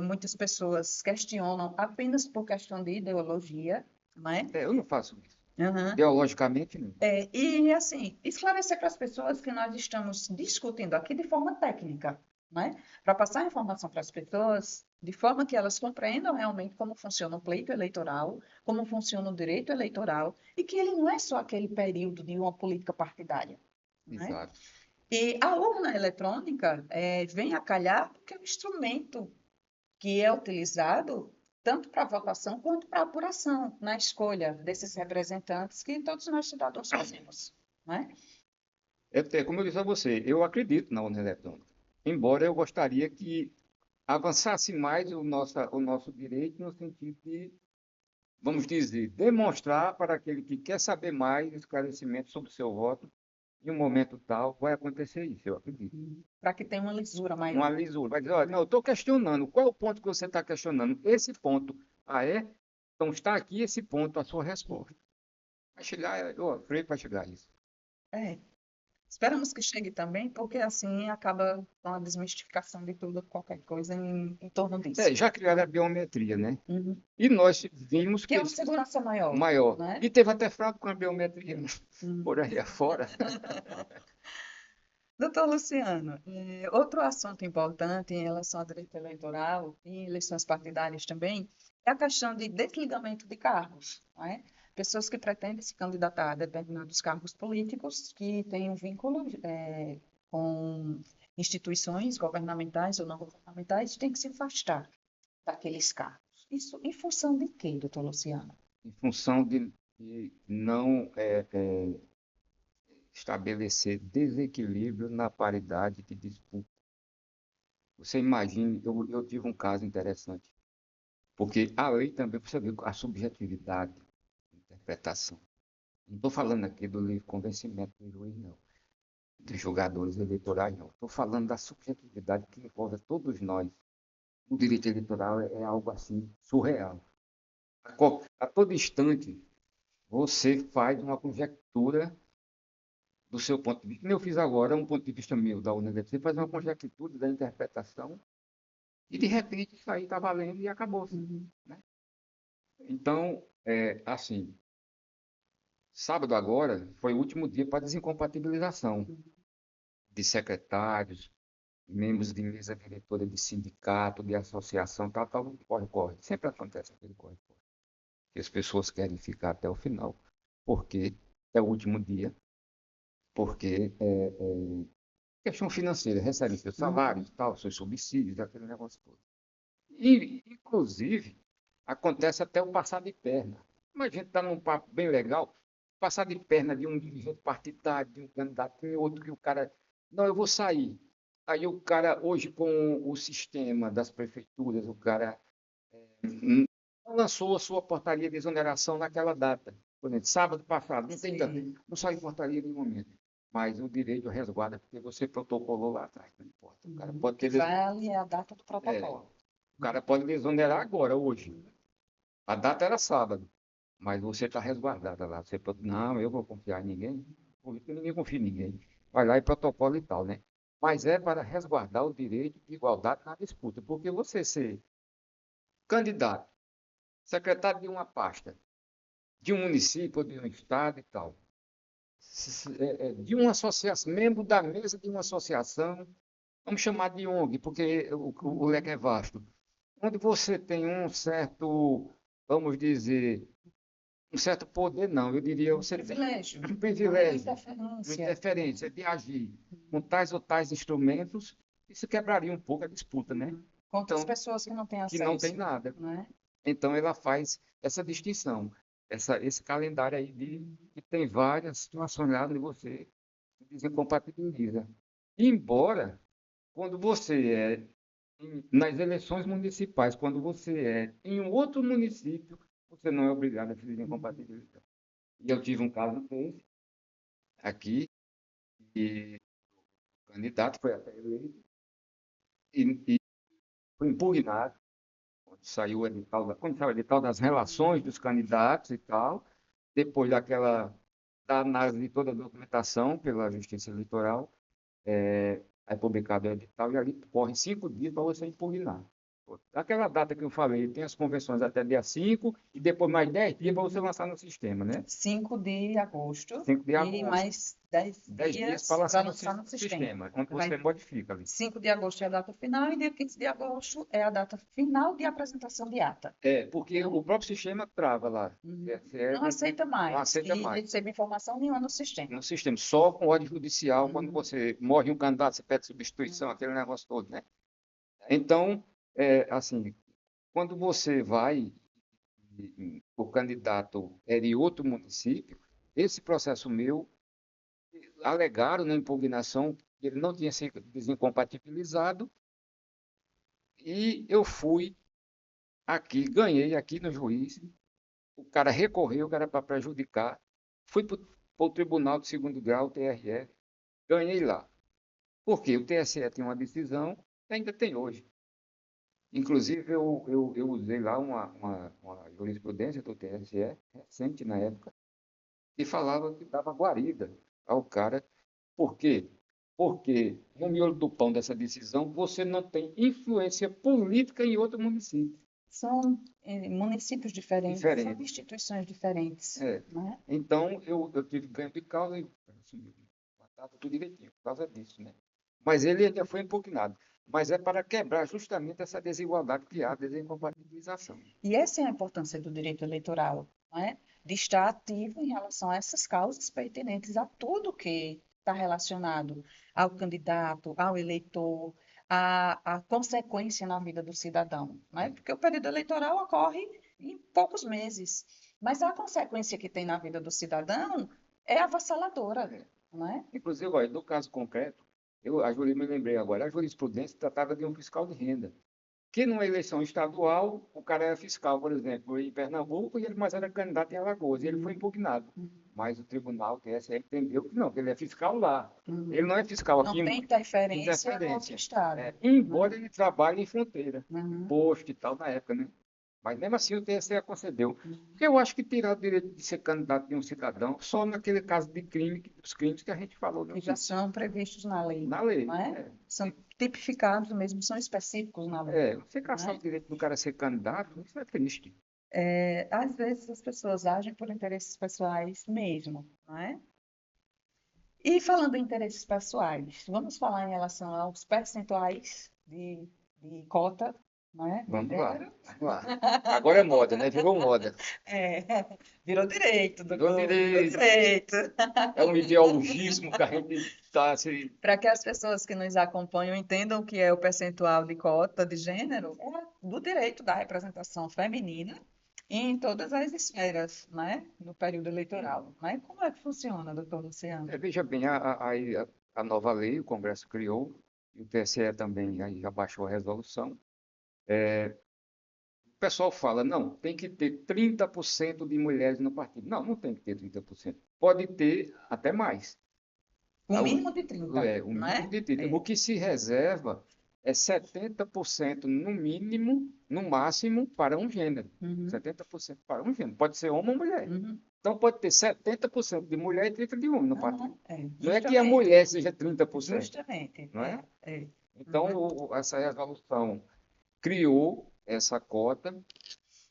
Speaker 1: Muitas pessoas questionam apenas por questão de ideologia, né?
Speaker 2: Eu não faço isso.
Speaker 1: Aham.
Speaker 2: Ideologicamente, não.
Speaker 1: E, assim, esclarecer para as pessoas que nós estamos discutindo aqui de forma técnica, né? Para passar a informação para as pessoas de forma que elas compreendam realmente como funciona o pleito eleitoral, como funciona o direito eleitoral, e que ele não é só aquele período de uma política partidária, né?
Speaker 2: Exato.
Speaker 1: E a urna eletrônica vem a calhar porque é um instrumento que é utilizado tanto para votação quanto para apuração na escolha desses representantes que todos nós cidadãos fazemos, né?
Speaker 2: Como eu disse a você, eu acredito na urna eletrônica. Embora eu gostaria que avançasse mais o nosso direito no sentido de, vamos dizer, demonstrar para aquele que quer saber mais esclarecimento sobre o seu voto, em um momento tal, vai acontecer isso, eu acredito.
Speaker 1: Para que tenha uma lisura
Speaker 2: Uma
Speaker 1: maior.
Speaker 2: lisura. Vai dizer, olha, não, eu estou questionando. Qual é o ponto que você está questionando? Esse ponto. Ah, é? Então está aqui esse ponto, a sua resposta. Vai chegar, eu creio que vai chegar a isso.
Speaker 1: É. Esperamos que chegue também, porque assim acaba com a desmistificação de tudo, qualquer coisa em torno disso.
Speaker 2: Já criaram a biometria, né?
Speaker 1: Uhum.
Speaker 2: E nós vimos
Speaker 1: Que
Speaker 2: que
Speaker 1: é uma segurança maior,
Speaker 2: maior.
Speaker 1: né?
Speaker 2: E teve até fraude com a biometria
Speaker 1: Uhum.
Speaker 2: por aí afora.
Speaker 1: Doutor Luciano, outro assunto importante em relação ao direito eleitoral e eleições partidárias também é a questão de desligamento de cargos, não é? Pessoas que pretendem se candidatar a determinados cargos políticos que têm um vínculo com instituições governamentais ou não governamentais têm que se afastar daqueles cargos. Isso em função de quê, doutor Luciano?
Speaker 2: Em função de não estabelecer desequilíbrio na paridade de disputa. Você imagine, eu tive um caso interessante, porque a lei também precisa ver a subjetividade, a interpretação. Não estou falando aqui do livre convencimento do juiz, não, dos julgadores eleitorais, não. Estou falando da subjetividade que envolve a todos nós. O direito eleitoral é algo assim surreal. A todo instante, você faz uma conjectura do seu ponto de vista. Como eu fiz agora, um ponto de vista meu da universidade, você faz uma conjectura da interpretação e, de repente, isso aí está valendo e acabou.
Speaker 1: Uhum.
Speaker 2: Né? Então, assim, sábado agora foi o último dia para desincompatibilização de secretários, membros de mesa diretora de sindicato, de associação, tal, tal, corre-corre. Sempre acontece aquele corre-corre. Que as pessoas querem ficar até o final, porque é o último dia, porque questão financeira, recebem seus salários, tal, seus subsídios, aquele negócio todo. E, inclusive, acontece até o passar de perna. Mas a gente está num papo bem legal, passar de perna de um dirigente partidário, de um candidato, tem outro que o cara, não, eu vou sair. Aí o cara, hoje com o sistema das prefeituras, o cara não lançou a sua portaria de exoneração naquela data. Por exemplo, sábado passado, não saiu portaria em nenhum momento. Mas o direito resguarda porque você protocolou lá atrás, não importa. O cara pode
Speaker 1: Que
Speaker 2: ter,
Speaker 1: vale é a data do
Speaker 2: é,
Speaker 1: protocolo.
Speaker 2: o cara pode exonerar agora, hoje. A data era sábado, mas você está resguardada lá. Não, eu vou confiar em ninguém, porque ninguém confia em ninguém. Vai lá e protocolo e tal, né? Mas é para resguardar o direito de igualdade na disputa, porque você ser candidato, secretário de uma pasta, de um município ou de um estado e tal, de uma associação, membro da mesa de uma associação, vamos chamar de ONG, porque o leque é vasto, onde você tem um certo, vamos dizer, um certo poder, não, eu diria, você tem
Speaker 1: Privilégio,
Speaker 2: um privilégio, uma
Speaker 1: interferência.
Speaker 2: interferência de agir com tais ou tais instrumentos, isso quebraria um pouco a disputa, né?
Speaker 1: Contra as
Speaker 2: Então,
Speaker 1: pessoas que não têm
Speaker 2: que não tem
Speaker 1: acesso,
Speaker 2: nada.
Speaker 1: né?
Speaker 2: Então, ela faz essa distinção, esse calendário aí que tem várias situações lá onde você se desincompatibiliza. Embora, quando você nas eleições municipais, quando você em um outro município, você não é obrigado a se desincompatibilizar. E eu tive um caso desse aqui, e o candidato foi até eleito, e foi impugnado, quando saiu o edital das relações dos candidatos e tal, depois da análise de toda a documentação pela Justiça Eleitoral, é publicado o edital e ali corre 5 dias para você impugnar. Aquela data que eu falei, tem as convenções até dia 5 e depois mais 10 dias para você lançar no sistema, né?
Speaker 1: 5 de agosto
Speaker 2: 5 de
Speaker 1: e
Speaker 2: agosto.
Speaker 1: mais 10
Speaker 2: 10 dias para
Speaker 1: para
Speaker 2: lançar
Speaker 1: lançar no
Speaker 2: no
Speaker 1: sistema.
Speaker 2: sistema, onde
Speaker 1: Vai
Speaker 2: você modifica ali.
Speaker 1: 5 de agosto é a data final e dia 15 de agosto é a data final de apresentação de ata.
Speaker 2: Porque o próprio sistema trava lá.
Speaker 1: Não aceita
Speaker 2: Não
Speaker 1: mais
Speaker 2: aceita
Speaker 1: e
Speaker 2: mais.
Speaker 1: recebe informação nenhuma no sistema.
Speaker 2: No sistema, só com ordem judicial, quando você morre um candidato, você pede substituição, aquele negócio todo, né? Então, assim, quando você vai, o candidato é de outro município, esse processo meu, alegaram na impugnação que ele não tinha sido desincompatibilizado, e eu fui aqui, ganhei aqui no juiz, o cara recorreu, o cara para prejudicar, fui para o Tribunal de Segundo Grau, o TRE, ganhei lá. Porque o TSE tinha uma decisão, ainda tem hoje. Inclusive, eu usei lá uma jurisprudência do TSE, recente na época, que falava que dava guarida ao cara. Por quê? Porque no miolo do pão dessa decisão, você não tem influência política em outro município.
Speaker 1: São municípios diferentes, são
Speaker 2: Diferente.
Speaker 1: instituições diferentes. Né?
Speaker 2: Então, eu tive ganho de causa e assumi tudo direitinho, por causa disso, né? Mas ele ainda foi impugnado. Mas é para quebrar justamente essa desigualdade criada, desincompatibilização.
Speaker 1: E essa é a importância do direito eleitoral, né? De estar ativo em relação a essas causas pertinentes a tudo que está relacionado ao candidato, ao eleitor, à consequência na vida do cidadão, né? Porque o período eleitoral ocorre em poucos meses, mas a consequência que tem na vida do cidadão é avassaladora, né?
Speaker 2: Inclusive, olha, no caso concreto, me lembrei agora, a jurisprudência tratava de um fiscal de renda, que numa eleição estadual, o cara era fiscal, por exemplo, em Pernambuco, mas era candidato em Alagoas, e ele foi impugnado. Mas o tribunal, o TSE, entendeu que não, que ele é fiscal lá. Ele não é fiscal
Speaker 1: Não
Speaker 2: aqui
Speaker 1: tem interferência no outro
Speaker 2: interferência.
Speaker 1: estado.
Speaker 2: Embora ele trabalhe em fronteira,
Speaker 1: Uhum.
Speaker 2: posto e tal, na época, né? Mas mesmo assim o TSE concedeu. Porque eu acho que tirar o direito de ser candidato de um cidadão só naquele caso de crime, dos crimes que a gente falou no
Speaker 1: Que já
Speaker 2: início.
Speaker 1: são previstos na lei.
Speaker 2: Na lei.
Speaker 1: Não é? São tipificados mesmo, são específicos na lei.
Speaker 2: Você caçar o direito do cara ser candidato, isso é triste.
Speaker 1: Às vezes as pessoas agem por interesses pessoais mesmo, não é? E falando em interesses pessoais, vamos falar em relação aos percentuais de cota, não é?
Speaker 2: Vamos lá. Agora é moda, né? Virou moda.
Speaker 1: Virou direito,
Speaker 2: Virou
Speaker 1: doutor.
Speaker 2: direito.
Speaker 1: Virou direito.
Speaker 2: É um ideologismo que a gente está se.
Speaker 1: Para que as pessoas que nos acompanham entendam o que é o percentual de cota de gênero, é do direito da representação feminina em todas as esferas, né, no período eleitoral. Né? Como é que funciona, doutor Luciano?
Speaker 2: Veja bem, a nova lei, o Congresso criou, e o TSE também aí já baixou a resolução. O pessoal fala, não, tem que ter 30% de mulheres no partido. Não, não tem que ter 30%. Pode ter até mais.
Speaker 1: O mínimo de 30,
Speaker 2: o
Speaker 1: não
Speaker 2: mínimo
Speaker 1: é?
Speaker 2: de 30%. O que se reserva é 70% no mínimo, no máximo, para um gênero. 70% para um gênero. Pode ser homem ou mulher. Então pode ter 70% de mulher e 30% de homem no partido. Não é que a mulher seja 30%.
Speaker 1: Justamente.
Speaker 2: Não é? Então, essa resolução criou essa cota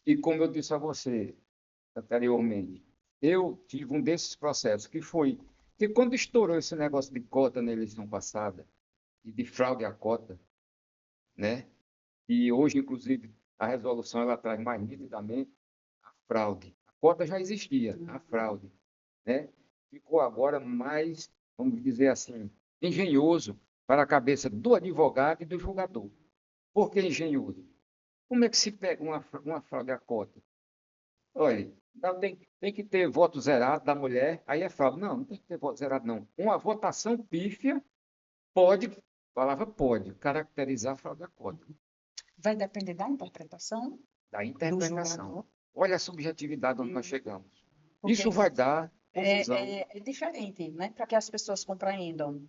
Speaker 2: e, como eu disse a você anteriormente, eu tive um desses processos que foi que quando estourou esse negócio de cota na eleição passada e de fraude à cota, né? E hoje, inclusive, a resolução ela traz mais nitidamente a fraude. A cota já existia, a fraude, né? Ficou agora mais, vamos dizer assim, engenhoso para a cabeça do advogado e do julgador. Por que engenhoso? Como é que se pega uma fraude à cota? Olha, não tem que ter voto zerado da mulher, aí é fraude. Não, não tem que ter voto zerado, não. Uma votação pífia pode, palavra pode, caracterizar a fraude à cota.
Speaker 1: Vai depender da interpretação
Speaker 2: Da
Speaker 1: do
Speaker 2: interpretação.
Speaker 1: julgador.
Speaker 2: Olha a subjetividade onde nós chegamos.
Speaker 1: Porque
Speaker 2: Isso vai dar confusão.
Speaker 1: É diferente, né? Para que as pessoas compreendam.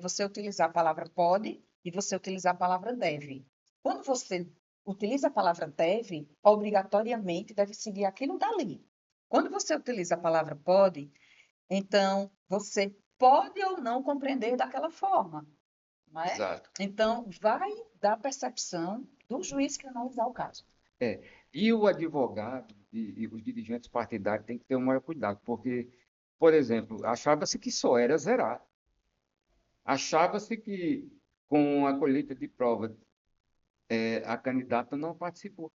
Speaker 1: Você utilizar a palavra pode e você utilizar a palavra deve. Quando você utiliza a palavra deve, obrigatoriamente deve seguir aquilo dali. Quando você utiliza a palavra pode, então você pode ou não compreender daquela forma, não é?
Speaker 2: Exato.
Speaker 1: Então, vai da percepção do juiz que analisar o caso.
Speaker 2: É. E o advogado e os dirigentes partidários têm que ter o maior cuidado, porque, por exemplo, achava-se que só era zerar. Achava-se que com a colheita de prova a candidata não participou.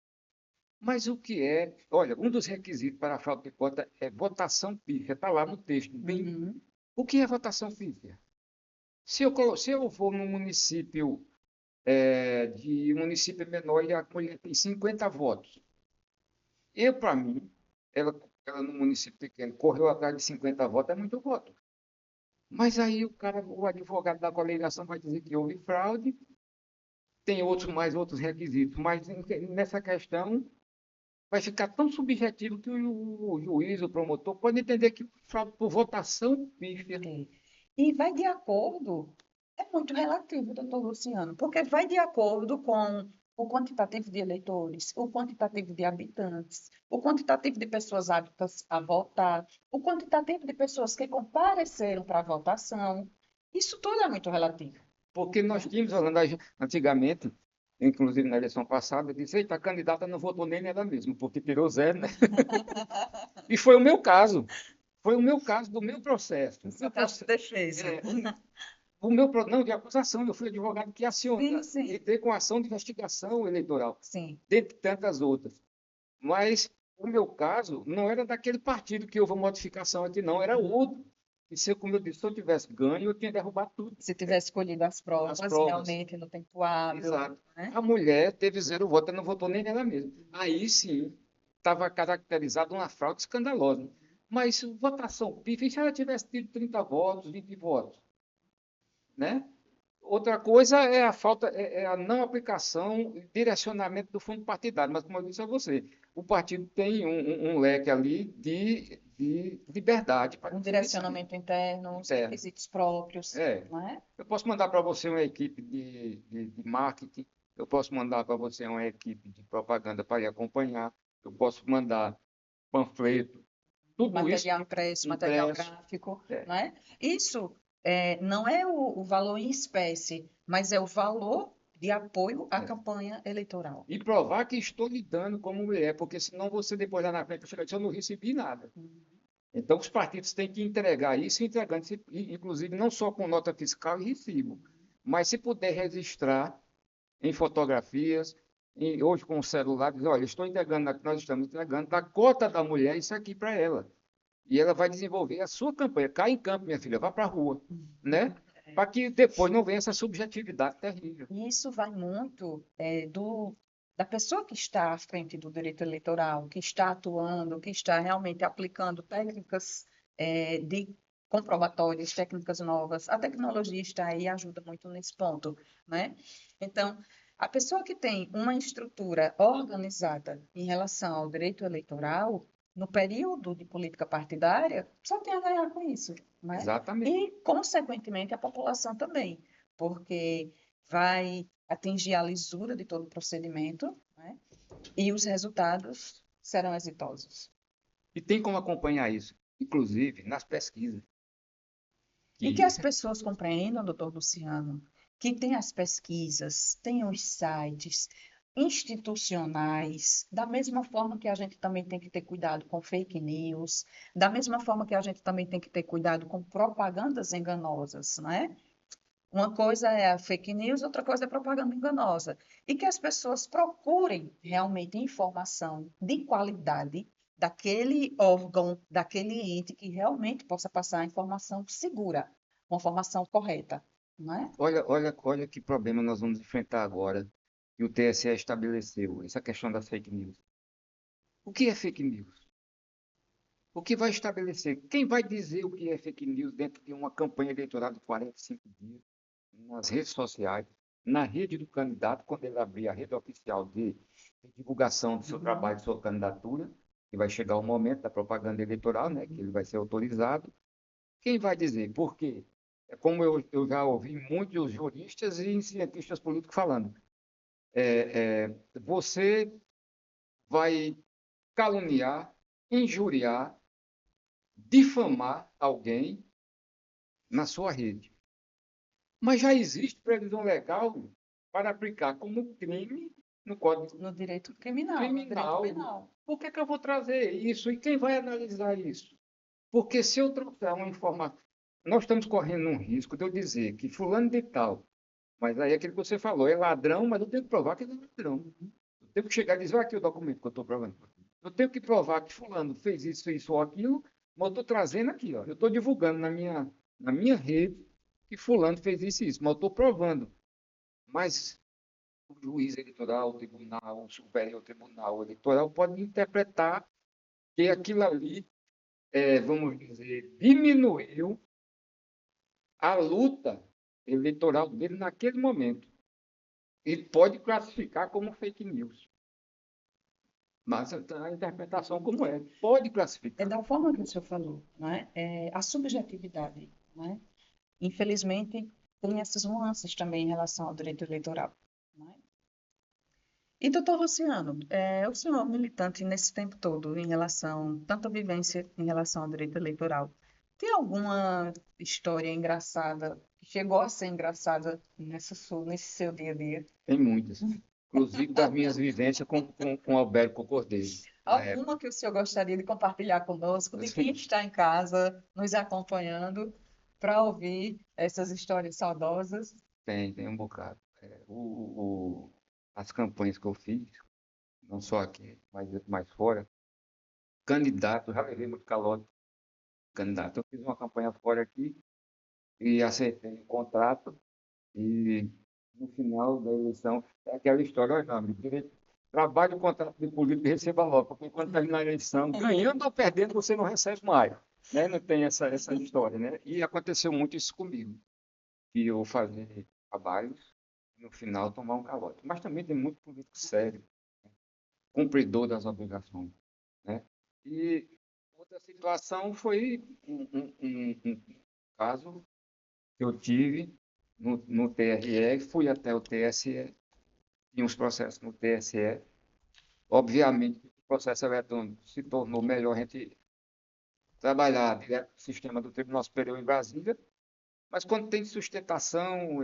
Speaker 2: Mas o que é? Olha, um dos requisitos para a fraude de cota é votação pífia, está lá no texto. Bem,
Speaker 1: Uhum.
Speaker 2: o que é votação pífia? Se eu for num município de um município menor e a mulher tem 50 votos, para mim, ela no município pequeno correu atrás de 50 votos, é muito voto. Mas aí o advogado da coligação vai dizer que houve fraude, tem mais outros requisitos, mas nessa questão vai ficar tão subjetivo que o juiz, o promotor, pode entender que fraude por votação pífia.
Speaker 1: É. E vai de acordo, é muito relativo, doutor Luciano, porque vai de acordo com o quantitativo de eleitores, o quantitativo de habitantes, o quantitativo de pessoas aptas a votar, o quantitativo de pessoas que compareceram para a votação. Isso tudo é muito relativo,
Speaker 2: Porque nós
Speaker 1: né?
Speaker 2: tínhamos, falando antigamente, inclusive na eleição passada, disse, eita, a candidata não votou nem nela mesmo, porque tirou zero, né? E foi o meu caso. Foi o meu caso do meu processo.
Speaker 1: No
Speaker 2: O
Speaker 1: seu
Speaker 2: meu
Speaker 1: caso de
Speaker 2: processo,
Speaker 1: defesa.
Speaker 2: é, o meu, não, de acusação, eu fui advogado que
Speaker 1: Sim,
Speaker 2: aciona,
Speaker 1: sim,
Speaker 2: entrei com ação de investigação eleitoral,
Speaker 1: sim.
Speaker 2: dentre tantas outras. Mas o meu caso não era daquele partido que houve a modificação aqui, não, era outro. E se, como eu disse, se eu tivesse ganho, eu tinha derrubado tudo,
Speaker 1: Se tivesse escolhido as
Speaker 2: as
Speaker 1: provas
Speaker 2: provas.
Speaker 1: realmente no tempo hábil,
Speaker 2: Exato.
Speaker 1: né?
Speaker 2: A mulher teve zero voto, ela não votou nem nela mesma. Aí sim, estava caracterizado uma fraude escandalosa. Mas votação pífia, e se ela tivesse tido 30 votos, 20 votos, né? Outra coisa é a falta, é a não aplicação e direcionamento do fundo partidário. Mas, como eu disse a você, o partido tem um leque ali de liberdade para
Speaker 1: Um
Speaker 2: decidir isso aí,
Speaker 1: direcionamento interno, os
Speaker 2: interno.
Speaker 1: requisitos próprios,
Speaker 2: É,
Speaker 1: não é?
Speaker 2: eu posso mandar para você uma equipe de marketing, eu posso mandar para você uma equipe de propaganda para lhe acompanhar, eu posso mandar panfleto, tudo isso
Speaker 1: Material impresso, material
Speaker 2: impresso.
Speaker 1: gráfico,
Speaker 2: É,
Speaker 1: não é? Isso não é o valor em espécie, mas é o valor de apoio à
Speaker 2: é.
Speaker 1: campanha eleitoral.
Speaker 2: E provar que estou lidando como mulher, porque senão você depois lá na frente chega e diz, eu não recebi nada. Então os partidos têm que entregar isso, entregando, inclusive não só com nota fiscal e recibo, mas se puder registrar em fotografias, hoje com o celular, diz, olha, estou entregando, nós estamos entregando da cota da mulher isso aqui para ela. E ela vai desenvolver a sua campanha. Cai em campo, minha filha, vá para a rua, né? Para que depois não venha essa subjetividade terrível.
Speaker 1: E isso vai muito da pessoa que está à frente do direito eleitoral, que está atuando, que está realmente aplicando técnicas de comprobatórias, técnicas novas. A tecnologia está aí e ajuda muito nesse ponto, né? Então, a pessoa que tem uma estrutura organizada em relação ao direito eleitoral, no período de política partidária, só tem a ganhar com isso, né?
Speaker 2: Exatamente.
Speaker 1: E, consequentemente, a população também, porque vai atingir a lisura de todo o procedimento, né? E os resultados serão exitosos.
Speaker 2: E tem como acompanhar isso, inclusive nas pesquisas.
Speaker 1: E que
Speaker 2: Que
Speaker 1: as pessoas compreendam, doutor Luciano, que tem as pesquisas, tem os sites institucionais, da mesma forma que a gente também tem que ter cuidado com fake news, da mesma forma que a gente também tem que ter cuidado com propagandas enganosas, não é? Uma coisa é a fake news, outra coisa é propaganda enganosa. E que as pessoas procurem realmente informação de qualidade daquele órgão, daquele ente que realmente possa passar a informação segura, uma informação correta, não é?
Speaker 2: olha que problema nós vamos enfrentar agora que o TSE estabeleceu, essa questão das fake news. O que é fake news? O que vai estabelecer? Quem vai dizer o que é fake news dentro de uma campanha eleitoral de 45 dias, nas redes sociais, na rede do candidato, quando ele abrir a rede oficial de divulgação do seu trabalho, de sua candidatura, que vai chegar o momento da propaganda eleitoral, né, que ele vai ser autorizado. Quem vai dizer? Por quê? É como eu já ouvi muitos juristas e cientistas políticos falando. Você vai caluniar, injuriar, difamar alguém na sua rede. Mas já existe previsão legal para aplicar como crime no Código
Speaker 1: No direito criminal, no direito
Speaker 2: Criminal.
Speaker 1: penal.
Speaker 2: Por que que eu vou trazer isso? E quem vai analisar isso? Porque se eu trouxer uma informação, nós estamos correndo um risco de eu dizer que fulano de tal, mas aí é aquilo que você falou, é ladrão, mas eu tenho que provar que ele é ladrão. Eu tenho que chegar e dizer, olha aqui o documento que eu estou provando. Eu tenho que provar que fulano fez isso ou aquilo, mas eu estou trazendo aqui, ó. Eu estou divulgando na minha rede que fulano fez isso e isso, mas eu estou provando. Mas o juiz eleitoral, o tribunal, o superior tribunal eleitoral pode interpretar que aquilo ali, vamos dizer, diminuiu a luta eleitoral dele naquele momento. E pode classificar como fake news. Mas a interpretação como é, pode
Speaker 1: É
Speaker 2: classificar.
Speaker 1: da forma que o senhor falou, não é? A subjetividade, não é? Infelizmente, tem essas nuances também em relação ao direito eleitoral, não é? E, doutor Luciano, o senhor militante nesse tempo todo em relação, tanta vivência em relação ao direito eleitoral, tem alguma história engraçada, que chegou a ser engraçada nesse seu dia a dia?
Speaker 2: Tem muitas. Inclusive das minhas vivências com Alberto Cordeiro, na época.
Speaker 1: Alguma que o senhor gostaria de compartilhar conosco, de quem está em casa nos acompanhando, para ouvir essas histórias saudosas?
Speaker 2: Tem um bocado. As campanhas que eu fiz, não só aqui, mas mais fora, candidato, já levei muito calote, candidato. Eu fiz uma campanha fora aqui e aceitei o contrato e no final da eleição, é aquela história, olha, meu amigo, trabalho, contrato de político e receba logo, porque quando está na eleição, ganhando ou perdendo, você não recebe mais. Né? Não tem essa história, né? E aconteceu muito isso comigo, que eu fazer trabalhos e no final tomar um calote. Mas também tem muito político sério, cumpridor das obrigações, né? E outra situação foi um caso que eu tive no TRE, fui até o TSE, tinha uns processos no TSE. Obviamente, o processo eletrônico se tornou melhor a gente trabalhar direto no sistema do Tribunal Superior em Brasília, mas quando tem sustentação,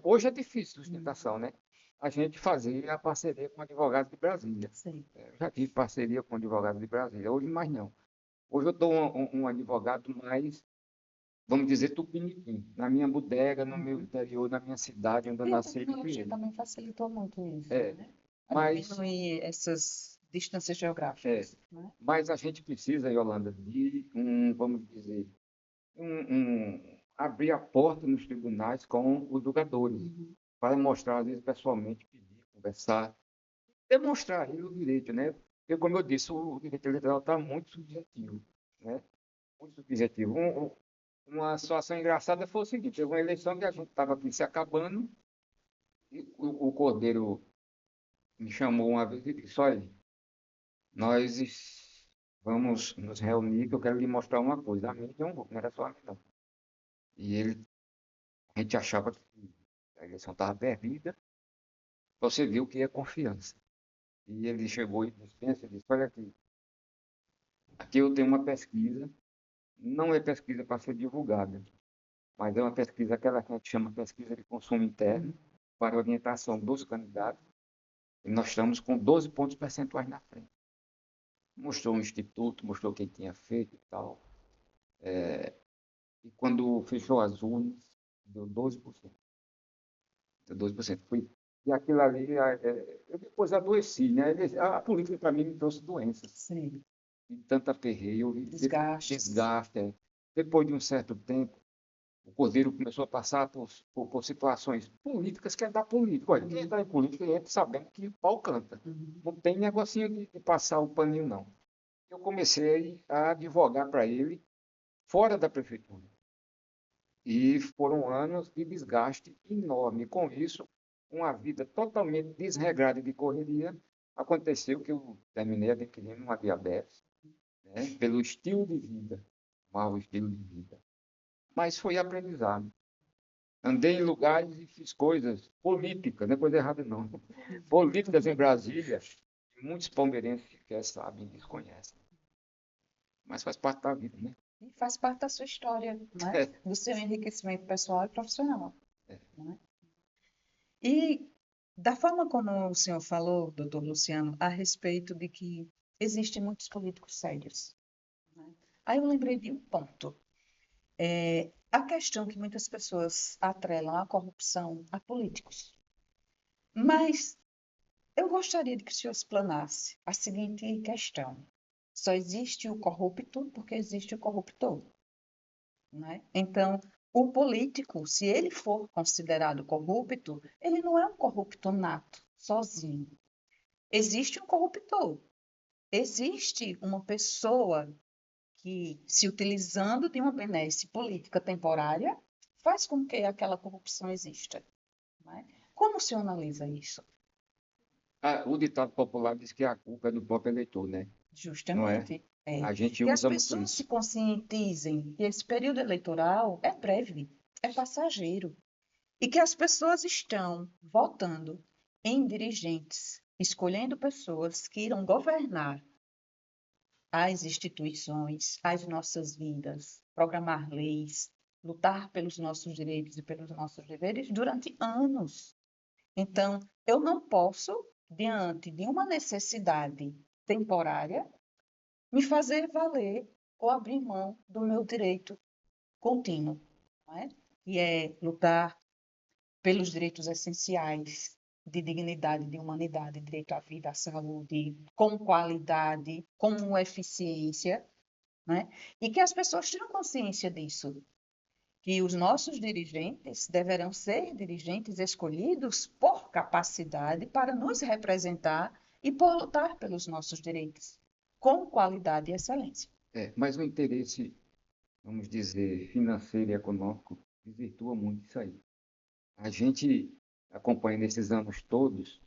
Speaker 2: hoje é difícil sustentação, né? A gente fazia a parceria com advogados de Brasília.
Speaker 1: Sim.
Speaker 2: Eu já tive parceria com advogados de Brasília, hoje mais não. Hoje eu estou um advogado mais, vamos dizer, tupiniquim, na minha bodega, no meu interior, na minha cidade, onde eu
Speaker 1: E a
Speaker 2: nasci e
Speaker 1: tecnologia
Speaker 2: criei.
Speaker 1: também facilitou muito isso,
Speaker 2: É,
Speaker 1: né? A
Speaker 2: mas,
Speaker 1: diminuir essas distâncias
Speaker 2: é,
Speaker 1: geográficas, né?
Speaker 2: mas a gente precisa, Yolanda, de vamos dizer, abrir a porta nos tribunais com os julgadores,
Speaker 1: Uhum.
Speaker 2: para mostrar, às vezes, pessoalmente, pedir, conversar, demonstrar a ele o direito, né? Porque, como eu disse, o direito eleitoral está muito subjetivo, né? Muito subjetivo. Uma situação engraçada foi o seguinte: teve uma eleição que a gente estava aqui se acabando, e o Cordeiro me chamou uma vez e disse: olha, nós vamos nos reunir, que eu quero lhe mostrar uma coisa. A mim tem um grupo, não era só a mim, não. E a gente achava que a eleição estava perdida, você viu que é confiança. E ele chegou e disse: olha aqui eu tenho uma pesquisa, não é pesquisa para ser divulgada, mas é uma pesquisa que a gente chama pesquisa de consumo interno, para orientação dos candidatos, e nós estamos com 12 pontos percentuais na frente. Mostrou o instituto, mostrou quem tinha feito e tal. E quando fechou as urnas, deu 12%. Deu 12%. E aquilo ali, eu depois adoeci, né? A política para mim me trouxe doenças.
Speaker 1: Sim.
Speaker 2: De tanta perreio,
Speaker 1: Desgastes.
Speaker 2: desgaste. Depois de um certo tempo, o Cordeiro começou a passar por situações políticas que é da política. Olha, quem está em política entra sabendo que o pau canta.
Speaker 1: Uhum.
Speaker 2: Não tem negocinho de passar o paninho, não. Eu comecei a advogar para ele fora da prefeitura. E foram anos de desgaste enorme. Com isso, uma vida totalmente desregrada de correria, aconteceu que eu terminei adquirindo uma diabetes, né, pelo estilo de vida, mau estilo de vida. Mas foi aprendizado. Andei em lugares e fiz coisas políticas, não é coisa errada, não. Políticas em Brasília, que muitos palmeirenses sequer sabem, desconhecem. Mas faz parte da vida, né?
Speaker 1: E faz parte da sua história, né? Do seu enriquecimento pessoal e profissional, né? E da forma como o senhor falou, doutor Luciano, a respeito de que existem muitos políticos sérios, né? Aí eu lembrei de um ponto. A questão que muitas pessoas atrelam a corrupção a políticos. Mas eu gostaria de que o senhor explanasse a seguinte questão. Só existe o corrupto porque existe o corruptor, né? Então, o político, se ele for considerado corrupto, ele não é um corrupto nato, sozinho. Existe um corruptor. Existe uma pessoa que, se utilizando de uma benesse política temporária, faz com que aquela corrupção exista, né? Como o senhor analisa isso?
Speaker 2: O ditado popular diz que a culpa é do próprio eleitor, né? Não é?
Speaker 1: Justamente, é.
Speaker 2: A gente
Speaker 1: Que as
Speaker 2: usa muito
Speaker 1: pessoas se
Speaker 2: isso.
Speaker 1: conscientizem que esse período eleitoral é breve, é passageiro, e que as pessoas estão votando em dirigentes, escolhendo pessoas que irão governar as instituições, as nossas vidas, programar leis, lutar pelos nossos direitos e pelos nossos deveres durante anos. Então, eu não posso, diante de uma necessidade temporária, me fazer valer ou abrir mão do meu direito contínuo, não é? Que é lutar pelos direitos essenciais de dignidade, de humanidade, direito à vida, à saúde, com qualidade, com eficiência, né? E que as pessoas tenham consciência disso, que os nossos dirigentes deverão ser dirigentes escolhidos por capacidade para nos representar e por lutar pelos nossos direitos, com qualidade e excelência.
Speaker 2: Mas o interesse, vamos dizer, financeiro e econômico desvirtua muito isso aí. A gente acompanha nesses anos todos,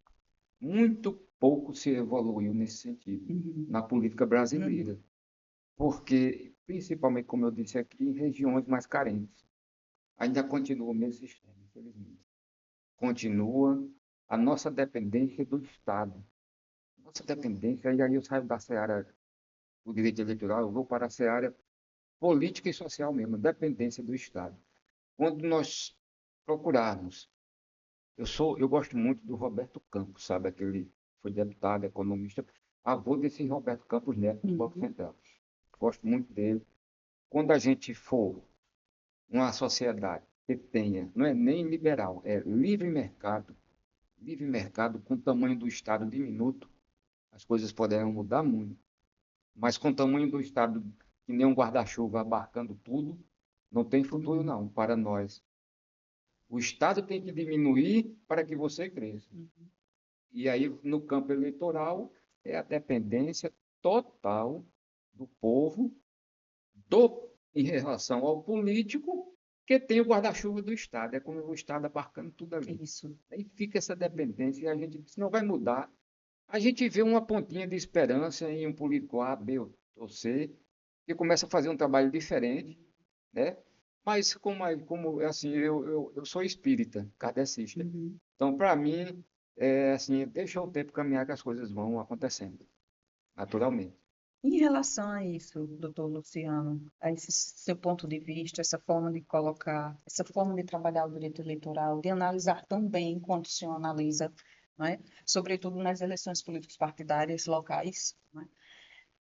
Speaker 2: muito pouco se evoluiu nesse sentido,
Speaker 1: Uhum.
Speaker 2: na política brasileira. Porque, principalmente, como eu disse aqui, em regiões mais carentes, ainda continua o mesmo sistema, infelizmente. Continua a nossa dependência do Estado. Nossa dependência, e aí eu saio da seara do direito eleitoral, eu vou para a seara política e social mesmo, dependência do Estado. Quando nós procurarmos, eu gosto muito do Roberto Campos, sabe, aquele foi deputado, economista, avô desse Roberto Campos Neto do Banco Central. Gosto muito dele. Quando a gente for uma sociedade que tenha, não é nem liberal, é livre mercado com o tamanho do Estado diminuto, as coisas poderão mudar muito. Mas com o tamanho do Estado, que nem um guarda-chuva abarcando tudo, não tem futuro não para nós. O Estado tem que diminuir para que você cresça. E aí, no campo eleitoral, é a dependência total do povo em relação ao político que tem o guarda-chuva do Estado. É como o Estado abarcando tudo ali.
Speaker 1: Isso.
Speaker 2: Aí fica essa dependência e a gente diz, não vai mudar. A gente vê uma pontinha de esperança em um político A, B ou C, que começa a fazer um trabalho diferente, né? Mas como assim, eu sou espírita, kardecista.
Speaker 1: Uhum.
Speaker 2: Então, para mim, é assim, deixa o tempo caminhar que as coisas vão acontecendo, naturalmente.
Speaker 1: Em relação a isso, doutor Luciano, a esse seu ponto de vista, essa forma de colocar, essa forma de trabalhar o direito eleitoral, de analisar tão bem quanto o senhor analisa, não é? Sobretudo nas eleições políticas partidárias locais, não é?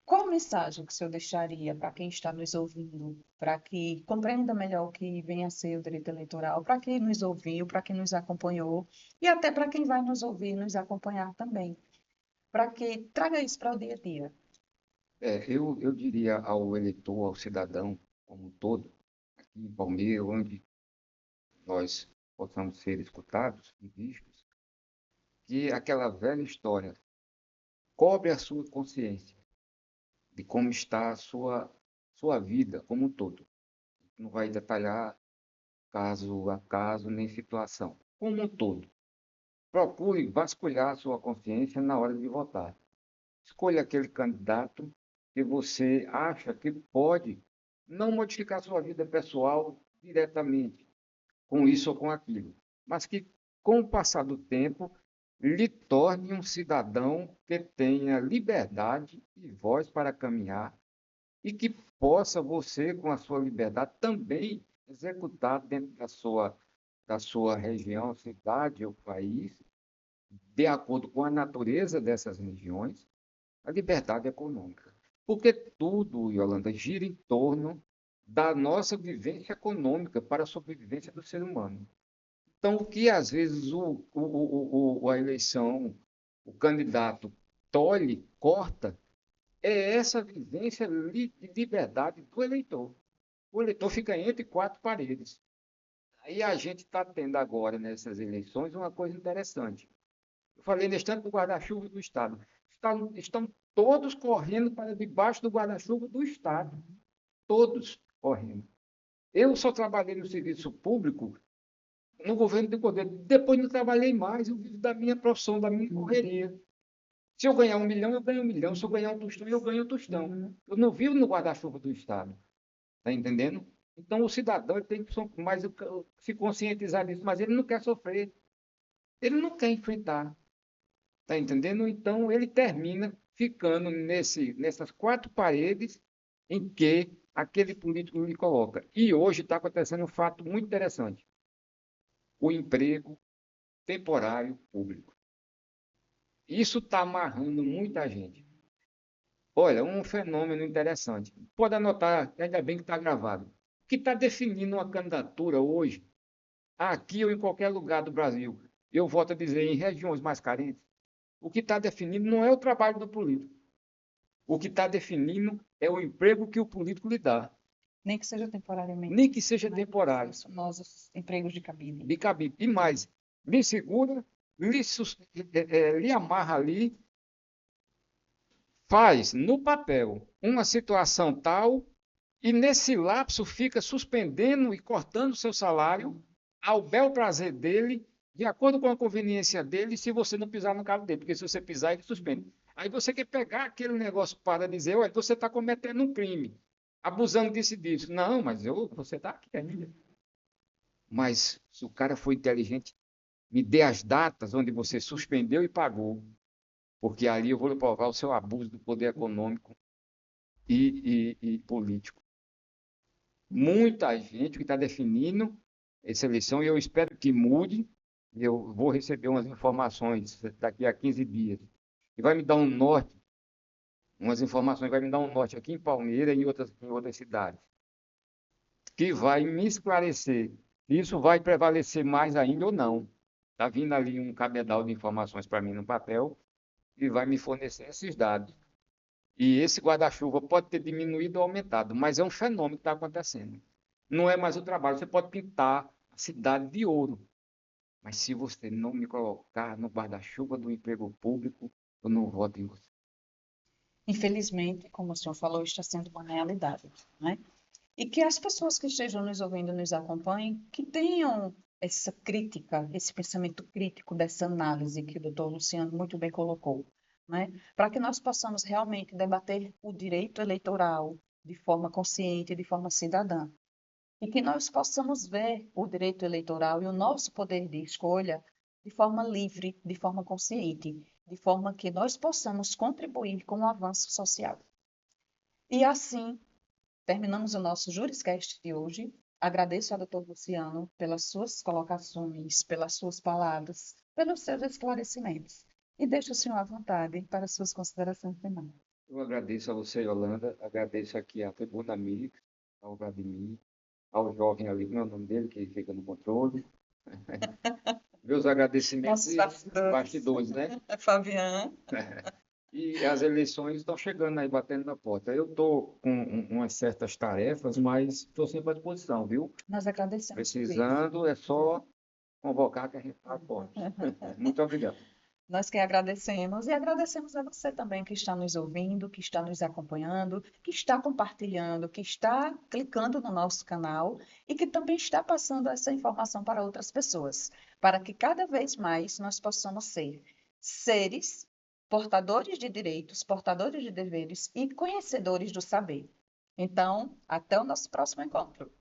Speaker 1: Qual a mensagem que o senhor deixaria para quem está nos ouvindo, para que compreenda melhor o que vem a ser o direito eleitoral, para quem nos ouviu, para quem nos acompanhou, e até para quem vai nos ouvir e nos acompanhar também, para que traga isso para o dia a dia?
Speaker 2: Eu diria ao eleitor, ao cidadão como um todo, aqui em Palmeiras, onde nós possamos ser escutados e vistos, que aquela velha história cobre a sua consciência de como está a sua vida como um todo. Não vai detalhar caso a caso nem situação. Como um todo. Procure vasculhar a sua consciência na hora de votar. Escolha aquele candidato que você acha que pode não modificar sua vida pessoal diretamente, com isso ou com aquilo, mas que, com o passar do tempo, lhe torne um cidadão que tenha liberdade e voz para caminhar e que possa você, com a sua liberdade, também executar dentro da sua região, cidade ou país, de acordo com a natureza dessas regiões, a liberdade econômica. Porque tudo, Yolanda, gira em torno da nossa vivência econômica para a sobrevivência do ser humano. Então, o que às vezes a eleição, o candidato tolhe, corta, é essa vivência de liberdade do eleitor. O eleitor fica entre quatro paredes. Aí a gente está tendo agora, nessas eleições, uma coisa interessante. Eu falei nesse tanto do guarda-chuva do Estado. Estão todos correndo para debaixo do guarda-chuva do Estado. Todos correndo. Eu só trabalhei no serviço público no governo do poder. Depois não trabalhei mais, eu vivo da minha profissão, da minha correria. Se eu ganhar 1 milhão, eu ganho 1 milhão. Se eu ganhar um tostão, eu ganho um tostão. Eu não vivo no guarda-chuva do Estado. Está entendendo? Então, o cidadão ele tem que mais se conscientizar disso, mas ele não quer sofrer. Ele não quer enfrentar. Está entendendo? Então, ele termina ficando nessas quatro paredes em que aquele político lhe coloca. E hoje está acontecendo um fato muito interessante. O emprego temporário público. Isso está amarrando muita gente. Olha, um fenômeno interessante. Pode anotar, ainda bem que está gravado. O que está definindo uma candidatura hoje, aqui ou em qualquer lugar do Brasil, eu volto a dizer, em regiões mais carentes, o que está definindo não é o trabalho do político. O que está definindo é o emprego que o político lhe dá.
Speaker 1: Nem que seja temporariamente.
Speaker 2: Nem que seja temporário.
Speaker 1: Os famosos empregos de cabine.
Speaker 2: De cabine. E mais, lhe segura, lhe amarra ali, faz no papel uma situação tal e nesse lapso fica suspendendo e cortando o seu salário ao bel prazer dele, de acordo com a conveniência dele, se você não pisar no calo dele, porque se você pisar, ele suspende. Aí você quer pegar aquele negócio para dizer, olha, você está cometendo um crime, abusando disso e disso. Não, mas você está aqui ainda. Mas se o cara foi inteligente, me dê as datas onde você suspendeu e pagou, porque ali eu vou lhe provar o seu abuso do poder econômico e político. Muita gente que está definindo essa eleição, e eu espero que mude. Eu vou receber umas informações daqui a 15 dias, e vai me dar um norte, umas informações, vai me dar um norte aqui em Palmeiras e em outras cidades, que vai me esclarecer. Isso vai prevalecer mais ainda ou não. Está vindo ali um cabedal de informações para mim no papel, e vai me fornecer esses dados. E esse guarda-chuva pode ter diminuído ou aumentado, mas é um fenômeno que está acontecendo. Não é mais o trabalho. Você pode pintar a cidade de ouro, mas se você não me colocar no guarda-chuva do emprego público, eu não voto em você.
Speaker 1: Infelizmente, como o senhor falou, está sendo uma realidade, né? E que as pessoas que estejam nos ouvindo, nos acompanhem, que tenham essa crítica, esse pensamento crítico dessa análise que o doutor Luciano muito bem colocou, né? Para que nós possamos realmente debater o direito eleitoral de forma consciente, de forma cidadã. E que nós possamos ver o direito eleitoral e o nosso poder de escolha de forma livre, de forma consciente, de forma que nós possamos contribuir com o avanço social. E assim, terminamos o nosso Juriscast de hoje. Agradeço ao doutor Luciano pelas suas colocações, pelas suas palavras, pelos seus esclarecimentos. E deixo o senhor à vontade para as suas considerações finais.
Speaker 2: Eu agradeço a você, Yolanda, agradeço aqui à Tribuna Mix, ao Vladimir, ao jovem ali, como é o nome dele, que fica no controle. Meus agradecimentos
Speaker 1: Nossos
Speaker 2: e bastidores, né?
Speaker 1: Fabiano.
Speaker 2: E as eleições estão chegando aí, batendo na porta. Eu estou com umas certas tarefas, mas estou sempre à disposição, viu?
Speaker 1: Nós agradecemos.
Speaker 2: Precisando, é só convocar que a gente está à porta. Muito obrigado.
Speaker 1: Nós que agradecemos e agradecemos a você também que está nos ouvindo, que está nos acompanhando, que está compartilhando, que está clicando no nosso canal e que também está passando essa informação para outras pessoas, para que cada vez mais nós possamos ser seres portadores de direitos, portadores de deveres e conhecedores do saber. Então, até o nosso próximo encontro.